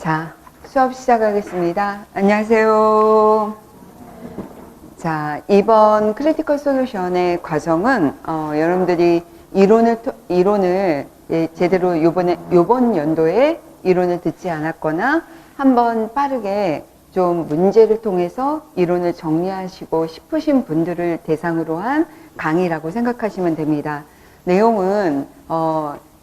자, 수업 시작하겠습니다. 안녕하세요. 자, 이번 크리티컬 솔루션의 과정은 여러분들이 이론을 제대로 요번 연도에 이론을 듣지 않았거나 한번 빠르게 좀 문제를 통해서 이론을 정리하시고 싶으신 분들을 대상으로 한 강의라고 생각하시면 됩니다. 내용은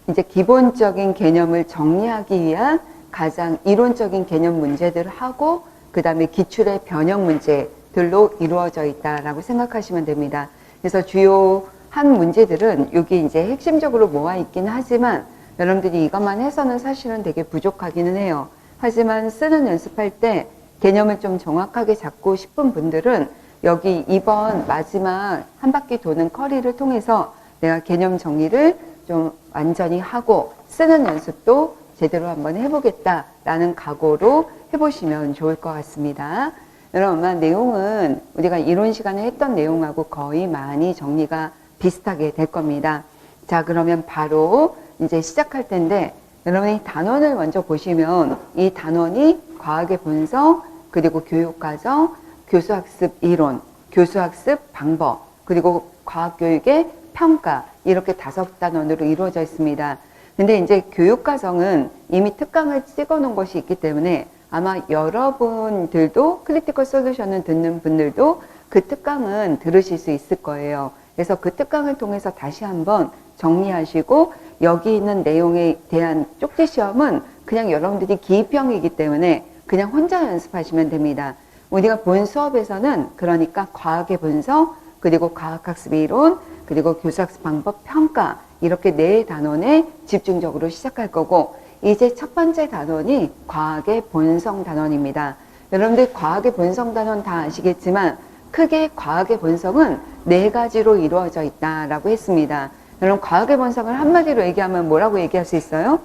이제 기본적인 개념을 정리하기 위한 가장 이론적인 개념 문제들을 하고 그 다음에 기출의 변형 문제들로 이루어져 있다라고 생각하시면 됩니다. 그래서 주요한 문제들은 여기 이제 핵심적으로 모아 있긴 하지만 여러분들이 이것만 해서는 사실은 되게 부족하기는 해요. 하지만 쓰는 연습할 때 개념을 좀 정확하게 잡고 싶은 분들은 여기 이번 마지막 한 바퀴 도는 커리를 통해서 내가 개념 정리를 좀 완전히 하고 쓰는 연습도 제대로 한번 해보겠다라는 각오로 해보시면 좋을 것 같습니다. 여러분, 아마 내용은 우리가 이론 시간에 했던 내용하고 거의 많이 정리가 비슷하게 될 겁니다. 자, 그러면 바로 이제 시작할 텐데 여러분이 단원을 먼저 보시면 이 단원이 과학의 본성, 그리고 교육과정, 교수학습 이론, 교수학습 방법, 그리고 과학교육의 평가 이렇게 5단원으로 이루어져 있습니다. 근데 이제 교육과정은 이미 특강을 찍어 놓은 것이 있기 때문에 아마 여러분들도 크리티컬 솔루션을 듣는 분들도 그 특강은 들으실 수 있을 거예요. 그래서 그 특강을 통해서 다시 한번 정리하시고 여기 있는 내용에 대한 쪽지 시험은 그냥 여러분들이 기입형이기 때문에 그냥 혼자 연습하시면 됩니다. 우리가 본 수업에서는 그러니까 과학의 본성, 그리고 과학학습 이론, 그리고 교수학습 방법 평가 이렇게 4단원에 집중적으로 시작할 거고 이제 첫 번째 단원이 과학의 본성 단원입니다. 여러분들 과학의 본성 단원 다 아시겠지만 크게 과학의 본성은 4가지로 이루어져 있다라고 했습니다. 여러분 과학의 본성을 한마디로 얘기하면 뭐라고 얘기할 수 있어요?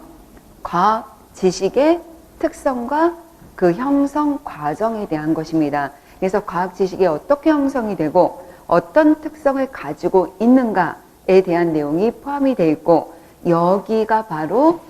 과학 지식의 특성과 그 형성 과정에 대한 것입니다. 그래서 과학 지식이 어떻게 형성이 되고 어떤 특성을 가지고 있는가에 대한 내용이 포함이 되어 있고 여기가 바로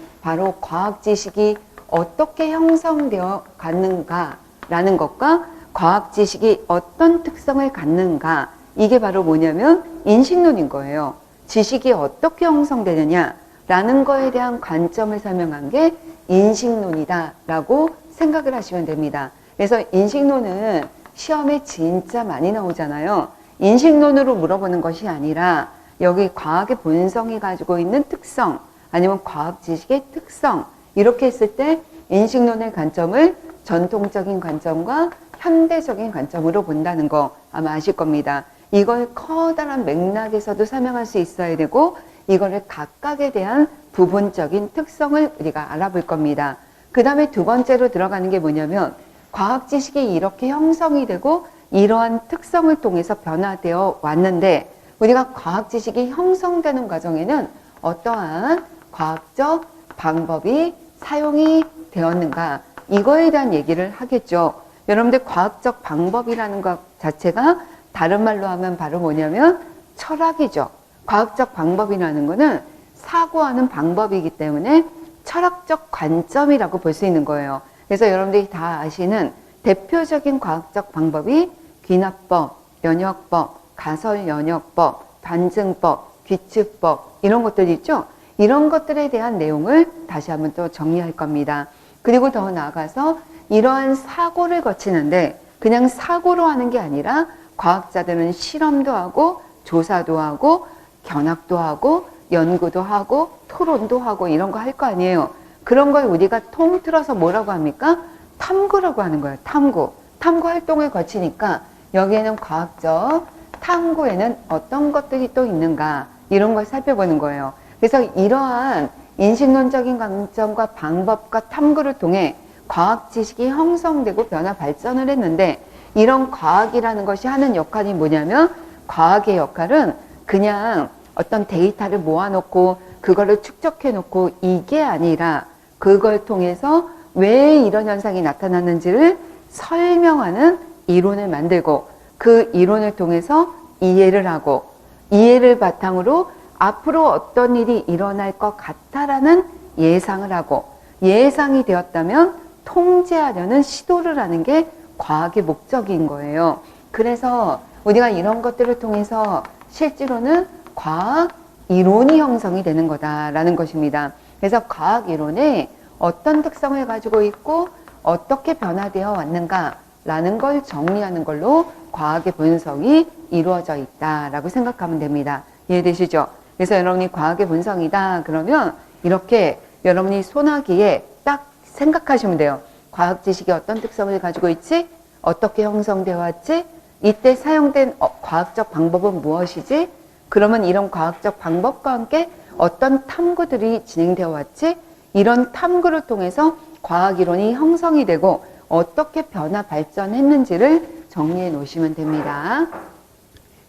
과학 지식이 어떻게 형성되어 갔는가라는 것과 과학 지식이 어떤 특성을 갖는가 이게 바로 뭐냐면 인식론인 거예요. 지식이 어떻게 형성되느냐라는 거에 대한 관점을 설명한 게 인식론이다라고 생각을 하시면 됩니다. 그래서 인식론은 시험에 진짜 많이 나오잖아요. 인식론으로 물어보는 것이 아니라 여기 과학의 본성이 가지고 있는 특성 아니면 과학 지식의 특성 이렇게 했을 때 인식론의 관점을 전통적인 관점과 현대적인 관점으로 본다는 거 아마 아실 겁니다. 이걸 커다란 맥락에서도 설명할 수 있어야 되고 이거를 각각에 대한 부분적인 특성을 우리가 알아볼 겁니다. 그 다음에 두 번째로 들어가는 게 뭐냐면 과학 지식이 이렇게 형성이 되고 이러한 특성을 통해서 변화되어 왔는데 우리가 과학 지식이 형성되는 과정에는 어떠한 과학적 방법이 사용이 되었는가 이거에 대한 얘기를 하겠죠. 여러분들 과학적 방법이라는 것 자체가 다른 말로 하면 바로 뭐냐면 철학이죠. 과학적 방법이라는 거는 사고하는 방법이기 때문에 철학적 관점이라고 볼 수 있는 거예요. 그래서 여러분들이 다 아시는 대표적인 과학적 방법이 귀납법, 연역법, 가설연역법, 반증법, 규칙법 이런 것들이 있죠. 이런 것들에 대한 내용을 다시 한번 또 정리할 겁니다. 그리고 더 나아가서 이러한 사고를 거치는데 그냥 사고로 하는 게 아니라 과학자들은 실험도 하고 조사도 하고 견학도 하고 연구도 하고 토론도 하고 이런 거 할 거 아니에요. 그런 걸 우리가 통틀어서 뭐라고 합니까? 탐구라고 하는 거예요. 탐구. 탐구 활동을 거치니까 여기에는 과학적 탐구에는 어떤 것들이 또 있는가 이런 걸 살펴보는 거예요. 그래서 이러한 인식론적인 관점과 방법과 탐구를 통해 과학 지식이 형성되고 변화 발전을 했는데 이런 과학이라는 것이 하는 역할이 뭐냐면 과학의 역할은 그냥 어떤 데이터를 모아놓고 그거를 축적해놓고 이게 아니라 그걸 통해서 왜 이런 현상이 나타났는지를 설명하는 이론을 만들고 그 이론을 통해서 이해를 하고 이해를 바탕으로 앞으로 어떤 일이 일어날 것 같다라는 예상을 하고 예상이 되었다면 통제하려는 시도를 하는 게 과학의 목적인 거예요. 그래서 우리가 이런 것들을 통해서 실제로는 과학 이론이 형성이 되는 거다라는 것입니다. 그래서 과학 이론에 어떤 특성을 가지고 있고 어떻게 변화되어 왔는가라는 걸 정리하는 걸로 과학의 분석이 이루어져 있다라고 생각하면 됩니다. 이해되시죠? 그래서 여러분이 과학의 분석이다 그러면 이렇게 여러분이 손아귀에 딱 생각하시면 돼요. 과학 지식이 어떤 특성을 가지고 있지? 어떻게 형성되어 왔지? 이때 사용된 과학적 방법은 무엇이지? 그러면 이런 과학적 방법과 함께 어떤 탐구들이 진행되어 왔지? 이런 탐구를 통해서 과학 이론이 형성이 되고 어떻게 변화 발전했는지를 정리해 놓으시면 됩니다.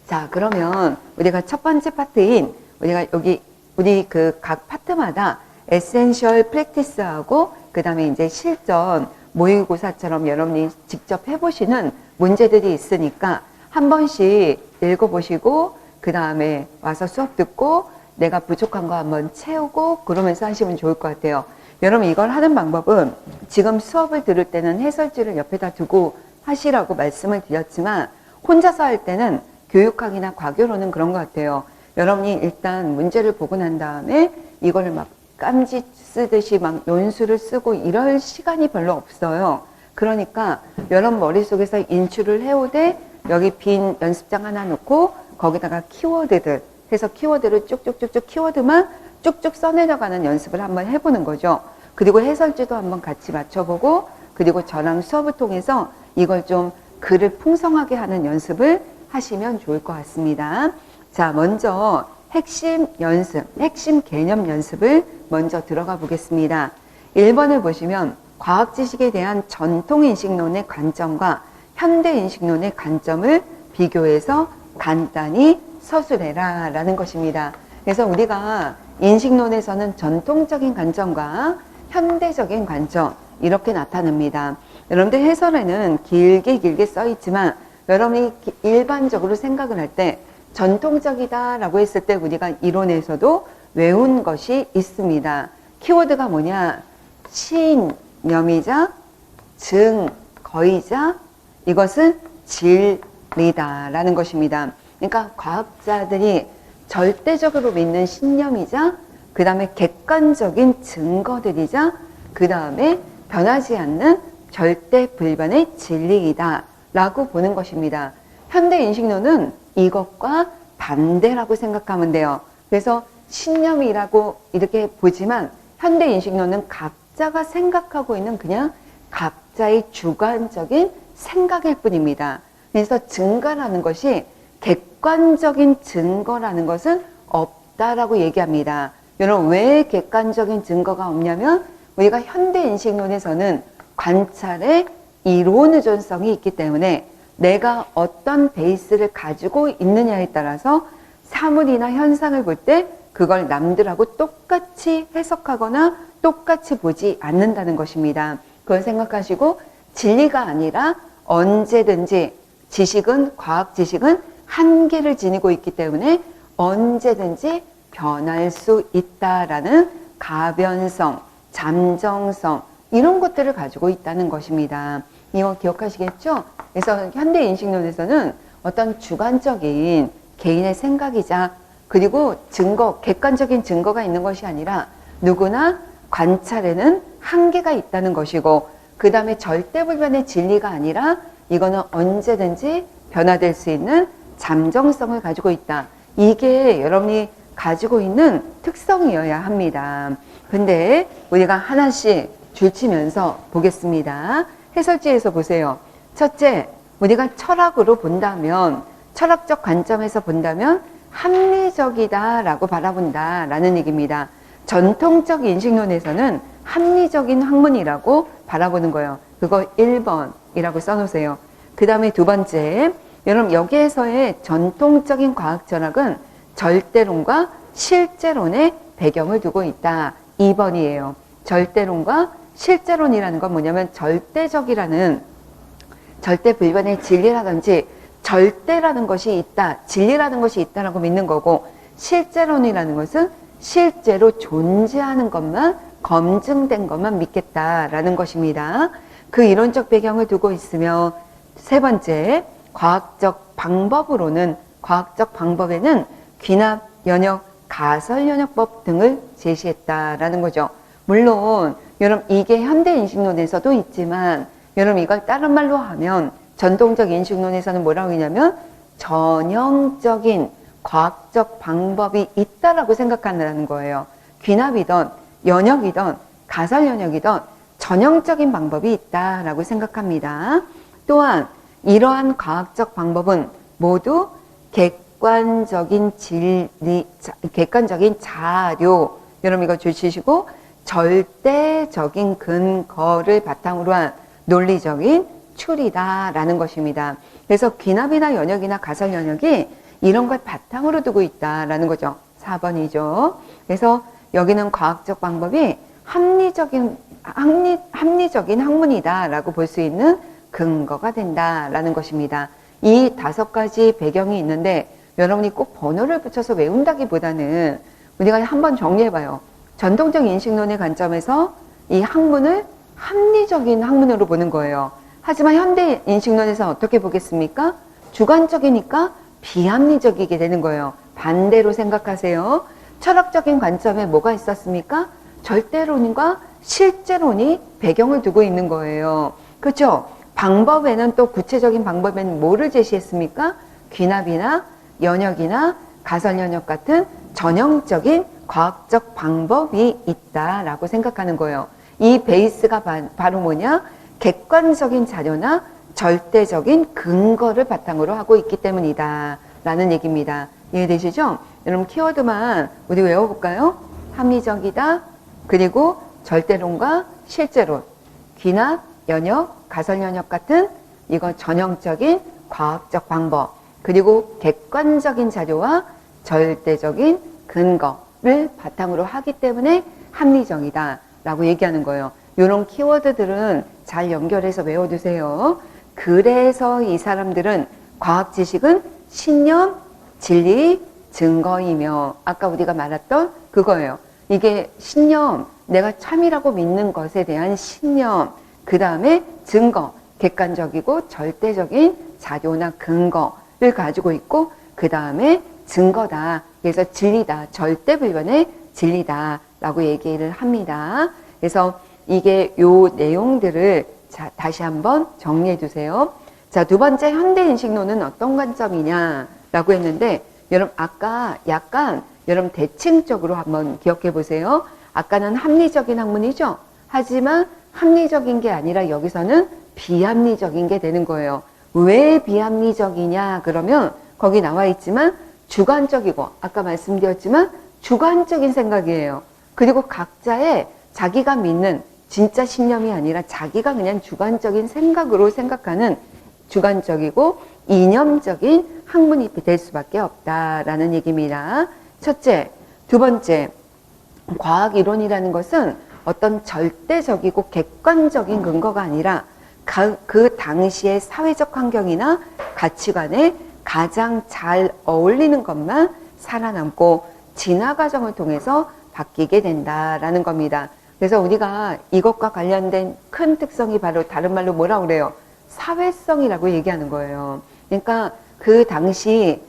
자, 그러면 우리가 첫 번째 파트인 우리가 여기 우리 그 각 파트마다 에센셜 프랙티스하고 그 다음에 이제 실전 모의고사처럼 여러분이 직접 해보시는 문제들이 있으니까 한 번씩 읽어보시고 그 다음에 와서 수업 듣고 내가 부족한 거 한번 채우고 그러면서 하시면 좋을 것 같아요. 여러분 이걸 하는 방법은 지금 수업을 들을 때는 해설지를 옆에다 두고 하시라고 말씀을 드렸지만 혼자서 할 때는 교육학이나 과교로는 그런 것 같아요. 여러분이 일단 문제를 보고 난 다음에 이걸 막 깜지 쓰듯이 막 논술을 쓰고 이럴 시간이 별로 없어요. 그러니까 여러분 머릿속에서 인출을 해오되 여기 빈 연습장 하나 놓고 거기다가 키워드들 해서 키워드를 쭉쭉쭉쭉 키워드만 쭉쭉 써내려가는 연습을 한번 해보는 거죠. 그리고 해설지도 한번 같이 맞춰보고 그리고 저랑 수업을 통해서 이걸 좀 글을 풍성하게 하는 연습을 하시면 좋을 것 같습니다. 자, 먼저 핵심 연습, 핵심 개념 연습을 먼저 들어가 보겠습니다. 1번을 보시면 과학 지식에 대한 전통 인식론의 관점과 현대 인식론의 관점을 비교해서 간단히 서술해라 라는 것입니다. 그래서 우리가 인식론에서는 전통적인 관점과 현대적인 관점 이렇게 나타납니다. 여러분들 해설에는 길게 써 있지만 여러분이 일반적으로 생각을 할 때 전통적이다 라고 했을 때 우리가 이론에서도 외운 것이 있습니다. 키워드가 뭐냐? 신념이자 증거이자 이것은 진리다 라는 것입니다. 그러니까 과학자들이 절대적으로 믿는 신념이자 그 다음에 객관적인 증거들이자 그 다음에 변하지 않는 절대 불변의 진리이다 라고 보는 것입니다. 현대인식론은 이것과 반대라고 생각하면 돼요. 그래서 신념이라고 이렇게 보지만 현대인식론은 각자가 생각하고 있는 그냥 각자의 주관적인 생각일 뿐입니다. 그래서 증거라는 것이 객관적인 증거라는 것은 없다라고 얘기합니다. 여러분 왜 객관적인 증거가 없냐면 우리가 현대인식론에서는 관찰의 이론 의존성이 있기 때문에 내가 어떤 베이스를 가지고 있느냐에 따라서 사물이나 현상을 볼 때 그걸 남들하고 똑같이 해석하거나 똑같이 보지 않는다는 것입니다. 그걸 생각하시고 진리가 아니라 언제든지 지식은 과학 지식은 한계를 지니고 있기 때문에 언제든지 변할 수 있다라는 가변성, 잠정성 이런 것들을 가지고 있다는 것입니다. 이거 기억하시겠죠? 그래서 현대인식론에서는 어떤 주관적인 개인의 생각이자 그리고 증거, 객관적인 증거가 있는 것이 아니라 누구나 관찰에는 한계가 있다는 것이고 그 다음에 절대불변의 진리가 아니라 이거는 언제든지 변화될 수 있는 잠정성을 가지고 있다. 이게 여러분이 가지고 있는 특성이어야 합니다. 근데 우리가 하나씩 줄치면서 보겠습니다. 해설지에서 보세요. 첫째, 우리가 철학으로 본다면 철학적 관점에서 본다면 합리적이다라고 바라본다라는 얘기입니다. 전통적 인식론에서는 합리적인 학문이라고 바라보는 거예요. 그거 1번이라고 써놓으세요. 그 다음에 두 번째, 여러분 여기에서의 전통적인 과학 철학은 절대론과 실제론의 배경을 두고 있다. 2번이에요. 절대론과 실제론이라는 건 뭐냐면 절대적이라는 절대 불변의 진리라든지 절대라는 것이 있다, 진리라는 것이 있다라고 믿는 거고 실제론이라는 것은 실제로 존재하는 것만 검증된 것만 믿겠다라는 것입니다. 그 이론적 배경을 두고 있으며 세 번째, 과학적 방법에는 귀납, 연역, 가설연역법 등을 제시했다라는 거죠. 물론 여러분 이게 현대인식론에서도 있지만 여러분 이걸 다른 말로 하면 전통적 인식론에서는 뭐라고 하냐면 전형적인 과학적 방법이 있다라고 생각한다는 거예요. 귀납이든 연역이든 가설연역이든 전형적인 방법이 있다라고 생각합니다. 또한 이러한 과학적 방법은 모두 객관적인 자료, 여러분 이거 주시고 절대적인 근거를 바탕으로 한 논리적인 추리다라는 것입니다. 그래서 귀납이나 연역이나 가설연역이 이런 걸 바탕으로 두고 있다라는 거죠. 4번이죠. 그래서 여기는 과학적 방법이 합리적인 학문이다라고 볼 수 있는 근거가 된다라는 것입니다. 이 5가지 배경이 있는데 여러분이 꼭 번호를 붙여서 외운다기보다는 우리가 한번 정리해봐요. 전통적 인식론의 관점에서 이 학문을 합리적인 학문으로 보는 거예요. 하지만 현대 인식론에서는 어떻게 보겠습니까? 주관적이니까 비합리적이게 되는 거예요. 반대로 생각하세요. 철학적인 관점에 뭐가 있었습니까? 절대론과 실제론이 배경을 두고 있는 거예요. 그렇죠? 방법에는 또 구체적인 방법에는 뭐를 제시했습니까? 귀납이나 연역이나 가설연역 같은 전형적인 과학적 방법이 있다라고 생각하는 거예요. 이 베이스가 바로 뭐냐? 객관적인 자료나 절대적인 근거를 바탕으로 하고 있기 때문이다 라는 얘기입니다. 이해되시죠? 여러분 키워드만 우리 외워볼까요? 합리적이다, 그리고 절대론과 실제론, 귀납, 연역, 가설연역 같은 이거 전형적인 과학적 방법, 그리고 객관적인 자료와 절대적인 근거를 바탕으로 하기 때문에 합리적이다 라고 얘기하는 거예요. 이런 키워드들은 잘 연결해서 외워두세요. 그래서 이 사람들은 과학 지식은 신념, 진리, 증거이며, 아까 우리가 말했던 그거예요. 이게 신념, 내가 참이라고 믿는 것에 대한 신념, 그 다음에 증거, 객관적이고 절대적인 자료나 근거를 가지고 있고, 그 다음에 증거다. 그래서 진리다. 절대불변의 진리다. 라고 얘기를 합니다. 그래서 이게 요 내용들을 다시 한번 정리해 두세요. 자, 두 번째 현대인식론은 어떤 관점이냐 라고 했는데, 여러분 아까 약간 여러분 대칭적으로 한번 기억해 보세요. 아까는 합리적인 학문이죠. 하지만 합리적인 게 아니라 여기서는 비합리적인 게 되는 거예요. 왜 비합리적이냐 그러면 거기 나와 있지만 주관적이고, 아까 말씀드렸지만 주관적인 생각이에요. 그리고 각자의 자기가 믿는 진짜 신념이 아니라 자기가 그냥 주관적인 생각으로 생각하는 주관적이고 이념적인 학문이 될 수밖에 없다라는 얘기입니다. 첫째. 두 번째, 과학 이론이라는 것은 어떤 절대적이고 객관적인 근거가 아니라 그 당시의 사회적 환경이나 가치관에 가장 잘 어울리는 것만 살아남고 진화 과정을 통해서 바뀌게 된다라는 겁니다. 그래서 우리가 이것과 관련된 큰 특성이 바로 다른 말로 뭐라고 그래요? 사회성이라고 얘기하는 거예요. 그러니까 그 당시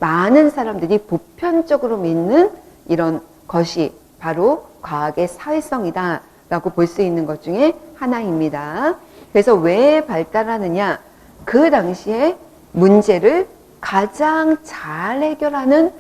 많은 사람들이 보편적으로 믿는 이런 것이 바로 과학의 사회성이다 라고 볼 수 있는 것 중에 하나입니다. 그래서 왜 발달하느냐? 그 당시에 문제를 가장 잘 해결하는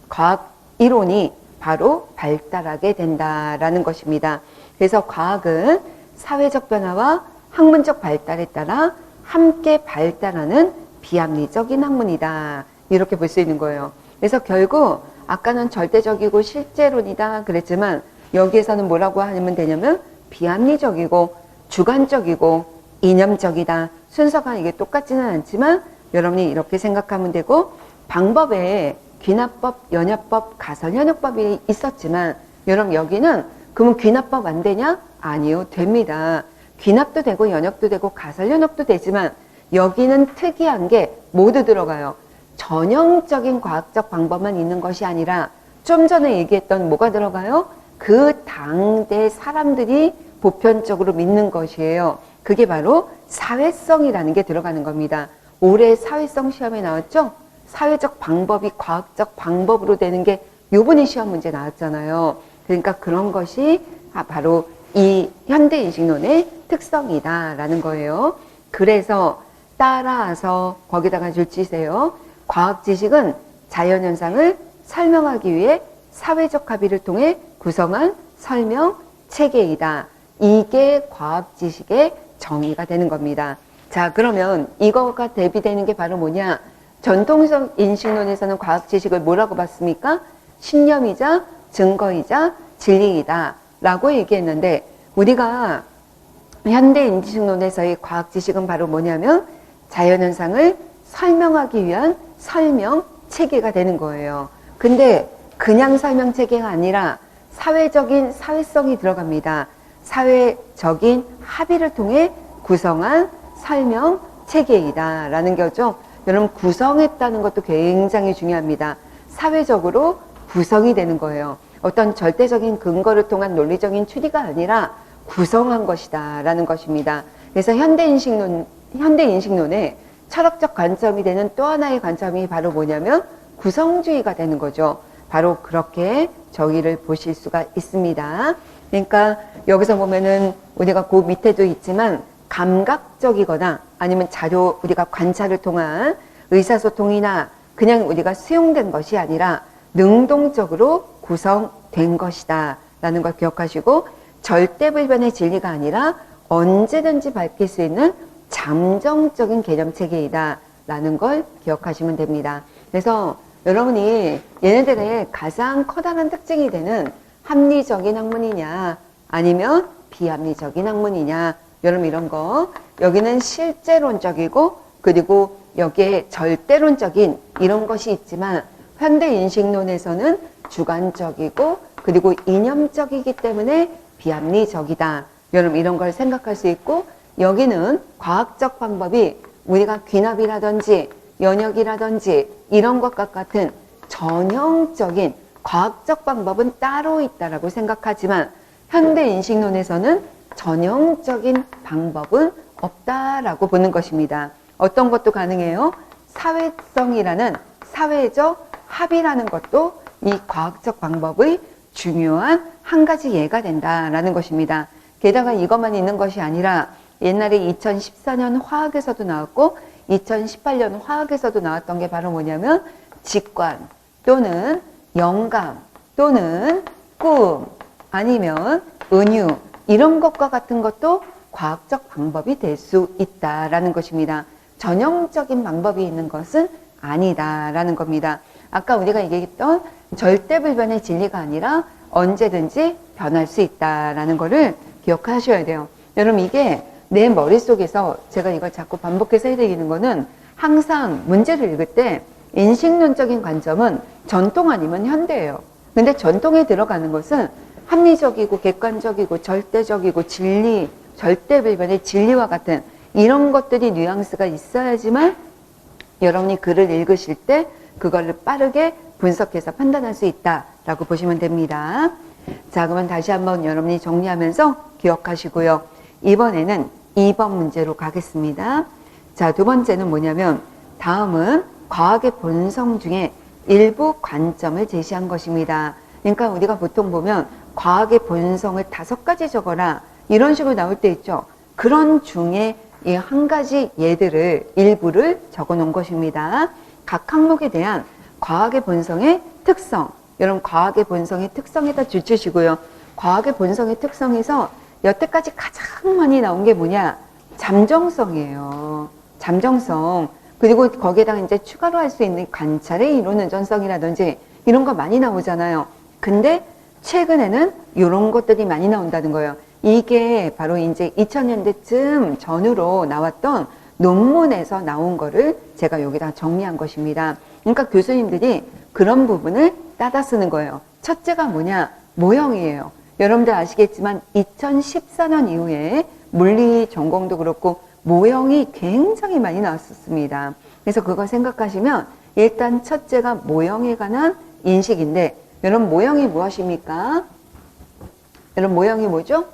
과학 이론이 바로 발달하게 된다라는 것입니다. 그래서 과학은 사회적 변화와 학문적 발달에 따라 함께 발달하는 비합리적인 학문이다. 이렇게 볼 수 있는 거예요. 그래서 결국 아까는 절대적이고 실제론이다 그랬지만 여기에서는 뭐라고 하면 되냐면 비합리적이고 주관적이고 이념적이다. 순서가 이게 똑같지는 않지만 여러분이 이렇게 생각하면 되고, 방법에 귀납법, 연역법, 가설연역법이 있었지만 여러분 여기는 그러면 귀납법 안 되냐? 아니요, 됩니다. 귀납도 되고 연역도 되고 가설연역도 되지만 여기는 특이한 게 모두 들어가요. 전형적인 과학적 방법만 있는 것이 아니라 좀 전에 얘기했던 뭐가 들어가요? 그 당대 사람들이 보편적으로 믿는 것이에요. 그게 바로 사회성이라는 게 들어가는 겁니다. 올해 사회성 시험에 나왔죠? 사회적 방법이 과학적 방법으로 되는 게 요번에 시험 문제 나왔잖아요. 그러니까 그런 것이 바로 이 현대인식론의 특성이다라는 거예요. 그래서 따라서 거기다가 줄치세요. 과학 지식은 자연현상을 설명하기 위해 사회적 합의를 통해 구성한 설명 체계이다. 이게 과학 지식의 정의가 되는 겁니다. 자, 그러면 이거가 대비되는 게 바로 뭐냐? 전통적 인식론에서는 과학 지식을 뭐라고 봤습니까? 신념이자 증거이자 진리이다 라고 얘기했는데, 우리가 현대 인식론에서의 과학 지식은 바로 뭐냐면 자연현상을 설명하기 위한 설명 체계가 되는 거예요. 근데 그냥 설명 체계가 아니라 사회적인 사회성이 들어갑니다. 사회적인 합의를 통해 구성한 설명 체계이다 라는 거죠. 여러분, 구성했다는 것도 굉장히 중요합니다. 사회적으로 구성이 되는 거예요. 어떤 절대적인 근거를 통한 논리적인 추리가 아니라 구성한 것이다 라는 것입니다. 그래서 현대인식론의 철학적 관점이 되는 또 하나의 관점이 바로 뭐냐면 구성주의가 되는 거죠. 바로 그렇게 정의를 보실 수가 있습니다. 그러니까 여기서 보면은 우리가 그 밑에도 있지만 감각적이거나 아니면 자료 우리가 관찰을 통한 의사소통이나 그냥 우리가 수용된 것이 아니라 능동적으로 구성된 것이다 라는 걸 기억하시고, 절대불변의 진리가 아니라 언제든지 밝힐 수 있는 잠정적인 개념체계이다 라는 걸 기억하시면 됩니다. 그래서 여러분이 얘네들의 가장 커다란 특징이 되는 합리적인 학문이냐 아니면 비합리적인 학문이냐, 여러분 이런 거, 여기는 실제론적이고 그리고 여기에 절대론적인 이런 것이 있지만 현대인식론에서는 주관적이고 그리고 이념적이기 때문에 비합리적이다. 여러분 이런 걸 생각할 수 있고, 여기는 과학적 방법이 우리가 귀납이라든지 연역이라든지 이런 것과 같은 전형적인 과학적 방법은 따로 있다라고 생각하지만 현대인식론에서는 전형적인 방법은 없다라고 보는 것입니다. 어떤 것도 가능해요? 사회성이라는 사회적 합의라는 것도 이 과학적 방법의 중요한 한 가지 예가 된다라는 것입니다. 게다가 이것만 있는 것이 아니라 옛날에 2014년 화학에서도 나왔고 2018년 화학에서도 나왔던 게 바로 뭐냐면 직관 또는 영감 또는 꿈 아니면 은유, 이런 것과 같은 것도 과학적 방법이 될 수 있다라는 것입니다. 전형적인 방법이 있는 것은 아니다라는 겁니다. 아까 우리가 얘기했던 절대불변의 진리가 아니라 언제든지 변할 수 있다라는 거를 기억하셔야 돼요. 여러분, 이게 내 머릿속에서 제가 이걸 자꾸 반복해서 해드리는 거는, 항상 문제를 읽을 때 인식론적인 관점은 전통 아니면 현대예요. 근데 전통에 들어가는 것은 합리적이고 객관적이고 절대적이고 진리, 절대불변의 진리와 같은 이런 것들이 뉘앙스가 있어야지만 여러분이 글을 읽으실 때 그걸 빠르게 분석해서 판단할 수 있다라고 보시면 됩니다. 자, 그러면 다시 한번 여러분이 정리하면서 기억하시고요. 이번에는 2번 문제로 가겠습니다. 자, 두 번째는 뭐냐면, 다음은 과학의 본성 중에 일부 관점을 제시한 것입니다. 그러니까 우리가 보통 보면 과학의 본성을 5가지 적어라 이런 식으로 나올 때 있죠. 그런 중에 이 한 가지 예들을 일부를 적어 놓은 것입니다. 각 항목에 대한 과학의 본성의 특성, 여러분 과학의 본성의 특성에다 줄치시고요. 과학의 본성의 특성에서 여태까지 가장 많이 나온 게 뭐냐? 잠정성이에요. 잠정성. 그리고 거기에다가 이제 추가로 할 수 있는 관찰의 이론 의존성이라든지 이런 거 많이 나오잖아요. 근데 최근에는 이런 것들이 많이 나온다는 거예요. 이게 바로 이제 2000년대쯤 전후로 나왔던 논문에서 나온 거를 제가 여기다 정리한 것입니다. 그러니까 교수님들이 그런 부분을 따다 쓰는 거예요. 첫째가 뭐냐? 모형이에요. 여러분들 아시겠지만 2014년 이후에 물리 전공도 그렇고 모형이 굉장히 많이 나왔었습니다. 그래서 그거 생각하시면 일단 첫째가 모형에 관한 인식인데, 여러분 모형이 무엇입니까? 여러분 모형이 뭐죠?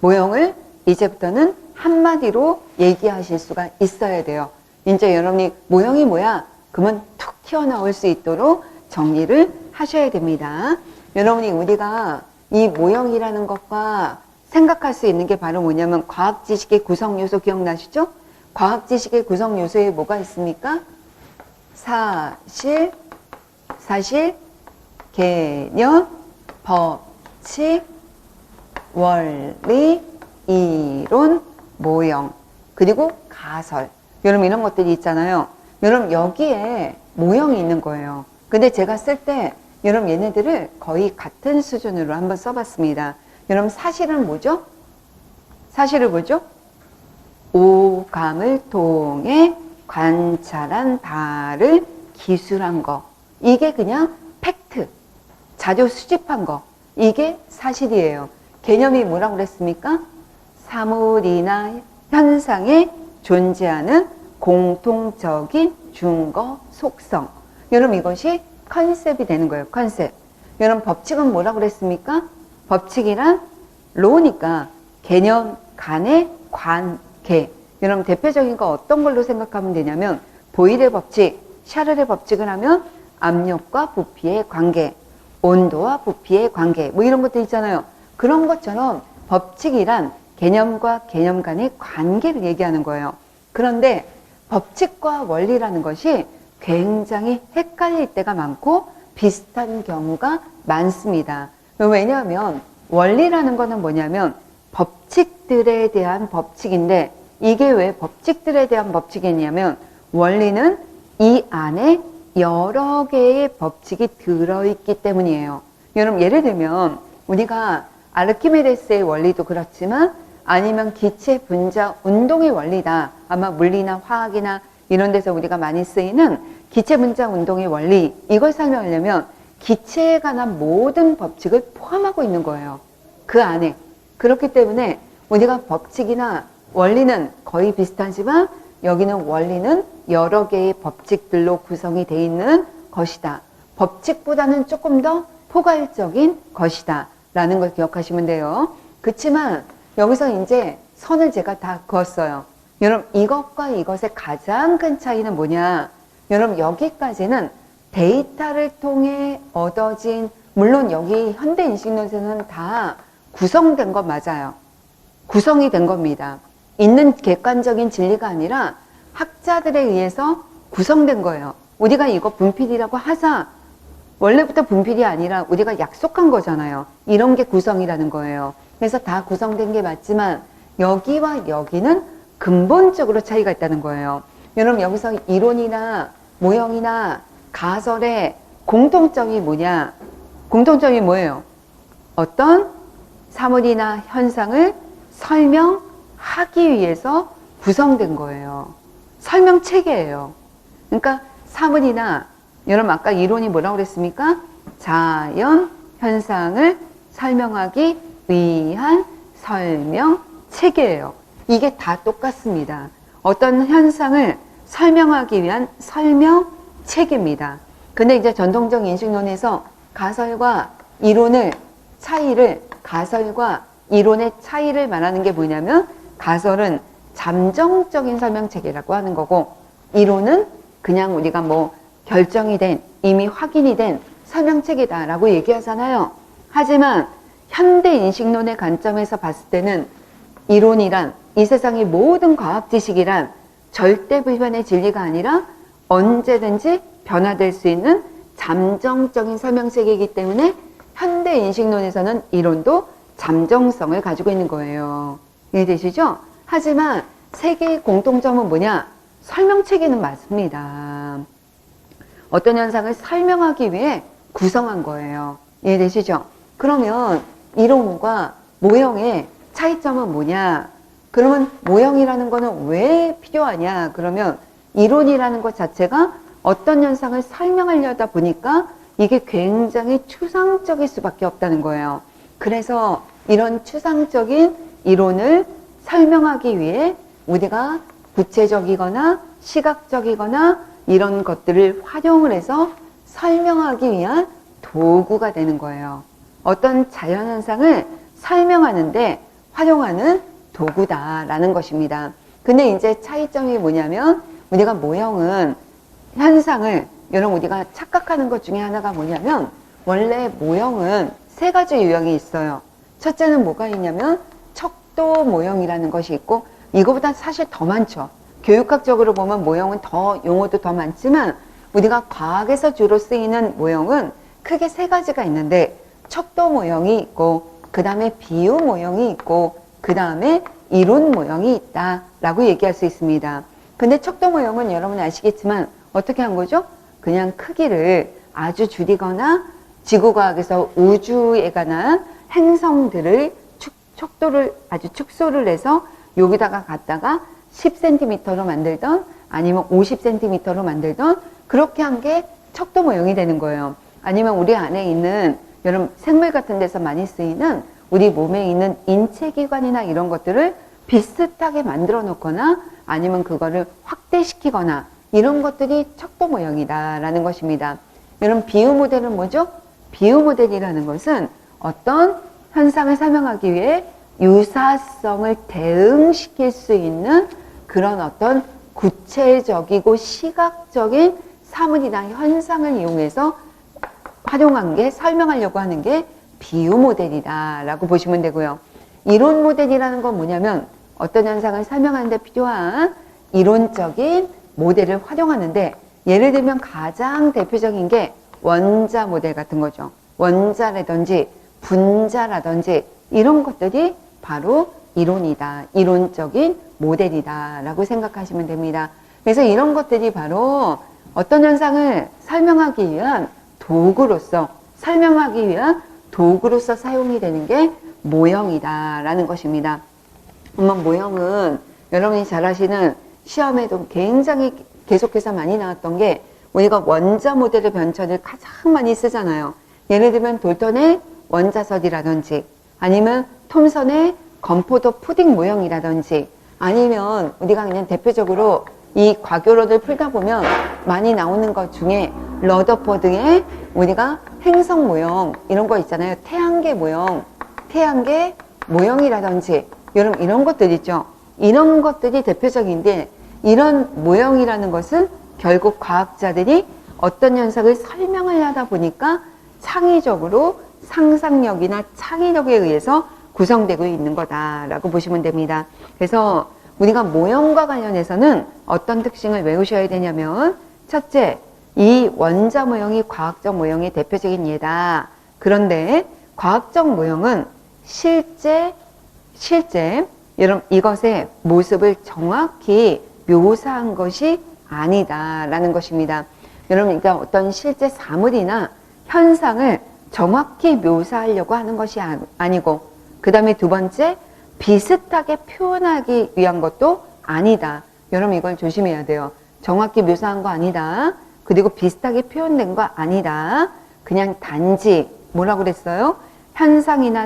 모형을 이제부터는 한마디로 얘기하실 수가 있어야 돼요. 이제 여러분이 모형이 뭐야? 그러면 툭 튀어나올 수 있도록 정리를 하셔야 됩니다. 여러분이 우리가 이 모형이라는 것과 생각할 수 있는 게 바로 뭐냐면 과학 지식의 구성 요소 기억나시죠? 과학 지식의 구성 요소에 뭐가 있습니까? 사실, 개념, 법칙, 원리, 이론, 모형, 그리고 가설. 여러분 이런 것들이 있잖아요. 여러분 여기에 모형이 있는 거예요. 근데 제가 쓸 때 여러분 얘네들을 거의 같은 수준으로 한번 써봤습니다. 여러분 사실은 뭐죠? 사실은 뭐죠? 오감을 통해 관찰한 바를 기술한 거. 이게 그냥 팩트. 자료 수집한 거. 이게 사실이에요. 개념이 뭐라고 그랬습니까? 사물이나 현상에 존재하는 공통적인 증거 속성. 여러분 이것이 컨셉이 되는 거예요. 컨셉. 여러분 법칙은 뭐라고 그랬습니까? 법칙이란 로니까 개념 간의 관계. 여러분 대표적인 거 어떤 걸로 생각하면 되냐면 보일의 법칙, 샤를의 법칙을 하면 압력과 부피의 관계, 온도와 부피의 관계 뭐 이런 것들 있잖아요. 그런 것처럼 법칙이란 개념과 개념 간의 관계를 얘기하는 거예요. 그런데 법칙과 원리라는 것이 굉장히 헷갈릴 때가 많고 비슷한 경우가 많습니다. 왜냐하면 원리라는 거는 뭐냐면 법칙들에 대한 법칙인데 이게 왜 법칙들에 대한 법칙이냐면 원리는 이 안에 여러 개의 법칙이 들어있기 때문이에요. 여러분 예를 들면 우리가 아르키메데스의 원리도 그렇지만 아니면 기체 분자 운동의 원리다. 아마 물리나 화학이나 이런 데서 우리가 많이 쓰이는 기체 분자 운동의 원리, 이걸 설명하려면 기체에 관한 모든 법칙을 포함하고 있는 거예요. 그 안에. 그렇기 때문에 우리가 법칙이나 원리는 거의 비슷하지만 여기는 원리는 여러 개의 법칙들로 구성이 되어 있는 것이다. 법칙보다는 조금 더 포괄적인 것이다. 라는 걸 기억하시면 돼요. 그렇지만 여기서 이제 선을 제가 다 그었어요. 여러분 이것과 이것의 가장 큰 차이는 뭐냐? 여러분 여기까지는 데이터를 통해 얻어진, 물론 여기 현대인식론에서는 다 구성된 것 맞아요. 구성이 된 겁니다. 있는 객관적인 진리가 아니라 학자들에 의해서 구성된 거예요. 우리가 이거 분필이라고 하자 원래부터 분필이 아니라 우리가 약속한 거잖아요. 이런 게 구성이라는 거예요. 그래서 다 구성된 게 맞지만 여기와 여기는 근본적으로 차이가 있다는 거예요. 여러분 여기서 이론이나 모형이나 가설의 공통점이 뭐냐? 공통점이 뭐예요? 어떤 사물이나 현상을 설명하기 위해서 구성된 거예요. 설명체계예요. 그러니까 사물이나 여러분 아까 이론이 뭐라고 그랬습니까? 자연 현상을 설명하기 위한 설명체계예요. 이게 다 똑같습니다. 어떤 현상을 설명하기 위한 설명체계입니다. 근데 이제 전통적 인식론에서 가설과 이론의 차이를 말하는 게 뭐냐면 가설은 잠정적인 설명체계라고 하는 거고 이론은 그냥 우리가 뭐 결정이 된, 이미 확인이 된 설명체계다라고 얘기하잖아요. 하지만 현대인식론의 관점에서 봤을 때는 이론이란 이 세상의 모든 과학 지식이란 절대 불변의 진리가 아니라 언제든지 변화될 수 있는 잠정적인 설명체계이기 때문에 현대인식론에서는 이론도 잠정성을 가지고 있는 거예요. 이해되시죠? 하지만 세 개의 공통점은 뭐냐? 설명체계는 맞습니다. 어떤 현상을 설명하기 위해 구성한 거예요. 이해되시죠? 그러면 이론과 모형의 차이점은 뭐냐? 그러면 모형이라는 거는 왜 필요하냐? 그러면 이론이라는 것 자체가 어떤 현상을 설명하려다 보니까 이게 굉장히 추상적일 수밖에 없다는 거예요. 그래서 이런 추상적인 이론을 설명하기 위해 우리가 구체적이거나 시각적이거나 이런 것들을 활용을 해서 설명하기 위한 도구가 되는 거예요. 어떤 자연현상을 설명하는데 활용하는 도구다라는 것입니다. 근데 이제 차이점이 뭐냐면 우리가 모형은 현상을 여러분 우리가 착각하는 것 중에 하나가 뭐냐면 원래 모형은 세 가지 유형이 있어요. 첫째는 뭐가 있냐면 척도 모형이라는 것이 있고 이거보다 사실 더 많죠. 교육학적으로 보면 모형은 더 용어도 더 많지만 우리가 과학에서 주로 쓰이는 모형은 크게 세 가지가 있는데 척도 모형이 있고 그 다음에 비유 모형이 있고 그 다음에 이론 모형이 있다라고 얘기할 수 있습니다. 근데 척도 모형은 여러분 아시겠지만 어떻게 한 거죠? 그냥 크기를 아주 줄이거나 지구과학에서 우주에 관한 행성들을 척도를 아주 축소를 해서 여기다가 갖다가 10cm로 만들던 아니면 50cm로 만들던 그렇게 한 게 척도 모형이 되는 거예요. 아니면 우리 안에 있는 여러분 생물 같은 데서 많이 쓰이는 우리 몸에 있는 인체기관이나 이런 것들을 비슷하게 만들어 놓거나 아니면 그거를 확대시키거나 이런 것들이 척도 모형이다 라는 것입니다. 여러분 비유 모델은 뭐죠? 비유 모델이라는 것은 어떤 현상을 설명하기 위해 유사성을 대응시킬 수 있는 그런 어떤 구체적이고 시각적인 사물이나 현상을 이용해서 활용한 게 설명하려고 하는 게 비유 모델이다 라고 보시면 되고요. 이론 모델이라는 건 뭐냐면 어떤 현상을 설명하는 데 필요한 이론적인 모델을 활용하는데 예를 들면 가장 대표적인 게 원자 모델 같은 거죠. 원자라든지 분자라든지 이런 것들이 바로 이론이다. 이론적인 모델이다 라고 생각하시면 됩니다. 그래서 이런 것들이 바로 어떤 현상을 설명하기 위한 도구로서 설명하기 위한 도구로서 사용이 되는 게 모형이다 라는 것입니다. 모형은 여러분이 잘 아시는 시험에도 굉장히 계속해서 많이 나왔던 게 우리가 원자 모델의 변천을 가장 많이 쓰잖아요. 예를 들면 돌턴의 원자설이라든지 아니면 톰선의 건포도 푸딩 모형이라든지 아니면 우리가 그냥 대표적으로 이 과교론을 풀다 보면 많이 나오는 것 중에 러더퍼드의 우리가 행성 모형 이런 거 있잖아요. 태양계 모형, 태양계 모형이라든지 여러분 이런 것들 있죠. 이런 것들이 대표적인데 이런 모형이라는 것은 결국 과학자들이 어떤 현상을 설명하려다 보니까 창의적으로 상상력이나 창의력에 의해서 구성되고 있는 거다라고 보시면 됩니다. 그래서 우리가 모형과 관련해서는 어떤 특징을 외우셔야 되냐면 첫째, 이 원자 모형이 과학적 모형의 대표적인 예다. 그런데 과학적 모형은 실제 여러분 이것의 모습을 정확히 묘사한 것이 아니다라는 것입니다. 여러분 그러니까 어떤 실제 사물이나 현상을 정확히 묘사하려고 하는 것이 아니고 그 다음에 두 번째 비슷하게 표현하기 위한 것도 아니다. 여러분 이걸 조심해야 돼요. 정확히 묘사한 거 아니다. 그리고 비슷하게 표현된 거 아니다. 그냥 단지 뭐라고 그랬어요? 현상이나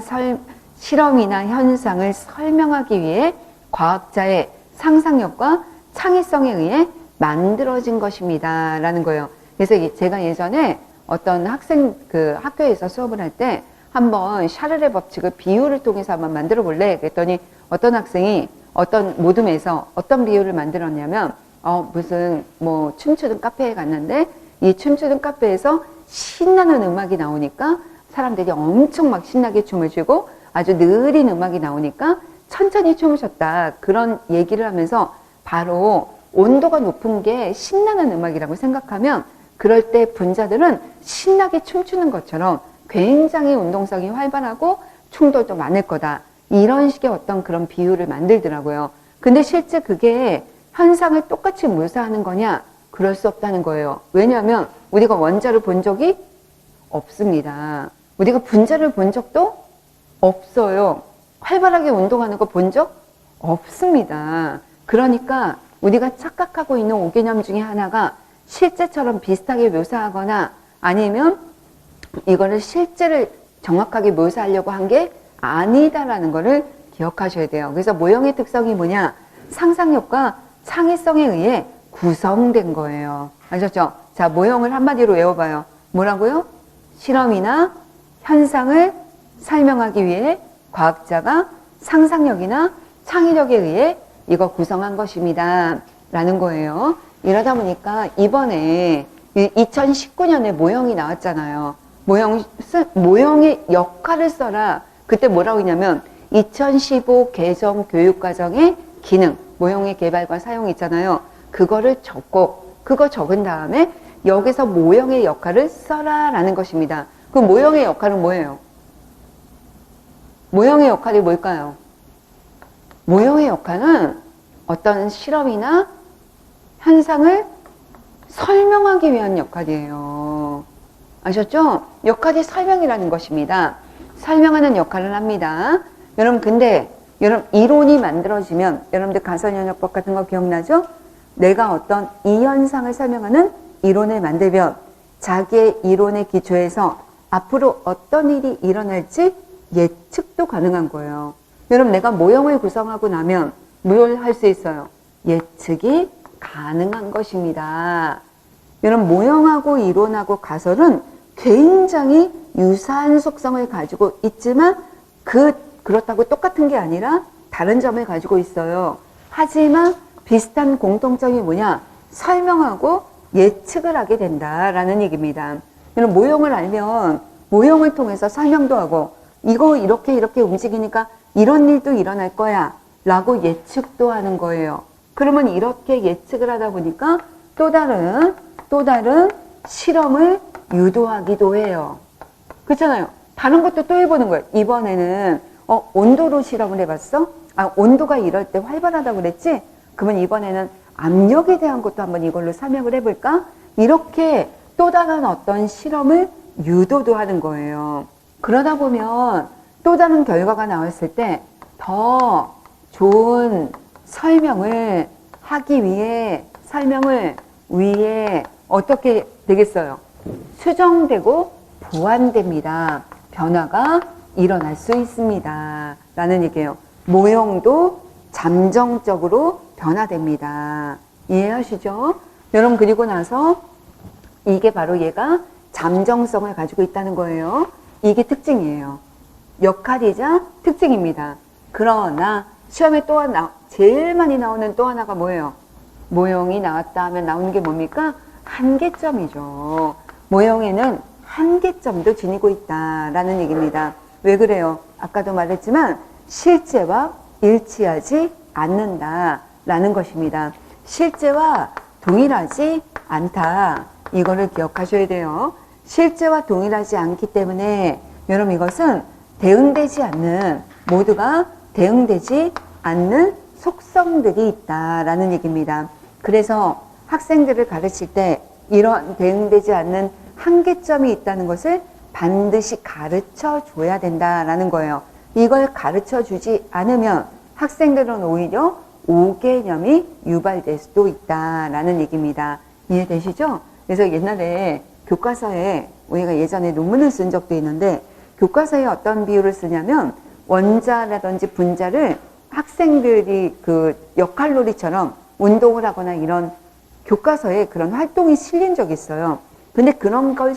실험이나 현상을 설명하기 위해 과학자의 상상력과 창의성에 의해 만들어진 것입니다. 라는 거예요. 그래서 제가 예전에 어떤 학교에서 수업을 할 때 한번 샤를의 법칙을 비유를 통해서 한번 만들어 볼래? 그랬더니 어떤 학생이 어떤 모둠에서 어떤 비유를 만들었냐면 무슨 춤추는 카페에 갔는데 이 춤추는 카페에서 신나는 음악이 나오니까 사람들이 엄청 막 신나게 춤을 추고 아주 느린 음악이 나오니까 천천히 춤을 췄다. 그런 얘기를 하면서 바로 온도가 높은 게 신나는 음악이라고 생각하면 그럴 때 분자들은 신나게 춤추는 것처럼 굉장히 운동성이 활발하고 충돌도 많을 거다. 이런 식의 어떤 그런 비유를 만들더라고요. 근데 실제 그게 현상을 똑같이 묘사하는 거냐? 그럴 수 없다는 거예요. 왜냐하면 우리가 원자를 본 적이 없습니다. 우리가 분자를 본 적도 없어요. 활발하게 운동하는 거 본 적 없습니다. 그러니까 우리가 착각하고 있는 오개념 중에 하나가 실제처럼 비슷하게 묘사하거나 아니면 이거를 실제를 정확하게 묘사하려고 한 게 아니다라는 거를 기억하셔야 돼요. 그래서 모형의 특성이 뭐냐? 상상력과 창의성에 의해 구성된 거예요. 아셨죠? 자, 모형을 한마디로 외워봐요. 뭐라고요? 실험이나 현상을 설명하기 위해 과학자가 상상력이나 창의력에 의해 이거 구성한 것입니다. 라는 거예요. 이러다 보니까 이번에 2019년에 모형이 나왔잖아요. 모형의 역할을 써라. 그때 뭐라고 했냐면 2015 개정 교육과정의 기능, 모형의 개발과 사용 있잖아요. 그거를 그거 적은 다음에 여기서 모형의 역할을 써라 라는 것입니다. 그 모형의 역할은 뭐예요? 모형의 역할이 뭘까요? 모형의 역할은 어떤 실험이나 현상을 설명하기 위한 역할이에요. 아셨죠? 역할이 설명이라는 것입니다. 설명하는 역할을 합니다. 여러분 근데 여러분 이론이 만들어지면 여러분들 가설연역법 같은 거 기억나죠? 내가 어떤 이 현상을 설명하는 이론을 만들면 자기의 이론의 기초에서 앞으로 어떤 일이 일어날지 예측도 가능한 거예요. 여러분 내가 모형을 구성하고 나면 뭘 할 수 있어요? 예측이 가능한 것입니다. 여러분 모형하고 이론하고 가설은 굉장히 유사한 속성을 가지고 있지만 그렇다고 똑같은 게 아니라 다른 점을 가지고 있어요. 하지만 비슷한 공통점이 뭐냐? 설명하고 예측을 하게 된다라는 얘기입니다. 여러분 모형을 알면 모형을 통해서 설명도 하고 이거 이렇게 움직이니까 이런 일도 일어날 거야 라고 예측도 하는 거예요. 그러면 이렇게 예측을 하다 보니까 또 다른 실험을 유도하기도 해요. 그렇잖아요. 다른 것도 또 해보는 거예요. 이번에는 온도로 실험을 해봤어? 온도가 이럴 때 활발하다고 그랬지? 그러면 이번에는 압력에 대한 것도 한번 이걸로 설명을 해볼까? 이렇게 또 다른 어떤 실험을 유도도 하는 거예요. 그러다 보면 또 다른 결과가 나왔을 때 더 좋은 설명을 하기 위해 어떻게 되겠어요? 수정되고 보완됩니다. 변화가 일어날 수 있습니다. 라는 얘기예요. 모형도 잠정적으로 변화됩니다. 이해하시죠? 여러분 그리고 나서 이게 바로 얘가 잠정성을 가지고 있다는 거예요. 이게 특징이에요. 역할이자 특징입니다. 그러나 시험에 제일 많이 나오는 또 하나가 뭐예요? 모형이 나왔다 하면 나오는 게 뭡니까? 한계점이죠. 모형에는 한계점도 지니고 있다라는 얘기입니다. 왜 그래요? 아까도 말했지만 실제와 일치하지 않는다라는 것입니다. 실제와 동일하지 않다. 이거를 기억하셔야 돼요. 실제와 동일하지 않기 때문에 여러분 이것은 모두가 대응되지 않는 속성들이 있다라는 얘기입니다. 그래서 학생들을 가르칠 때 이런 대응되지 않는 한계점이 있다는 것을 반드시 가르쳐 줘야 된다라는 거예요. 이걸 가르쳐 주지 않으면 학생들은 오히려 오개념이 유발될 수도 있다라는 얘기입니다. 이해되시죠? 그래서 옛날에 교과서에 우리가 예전에 논문을 쓴 적도 있는데 교과서에 어떤 비유를 쓰냐면 원자라든지 분자를 학생들이 그 역할놀이처럼 운동을 하거나 이런 교과서에 그런 활동이 실린 적이 있어요. 근데 그런 걸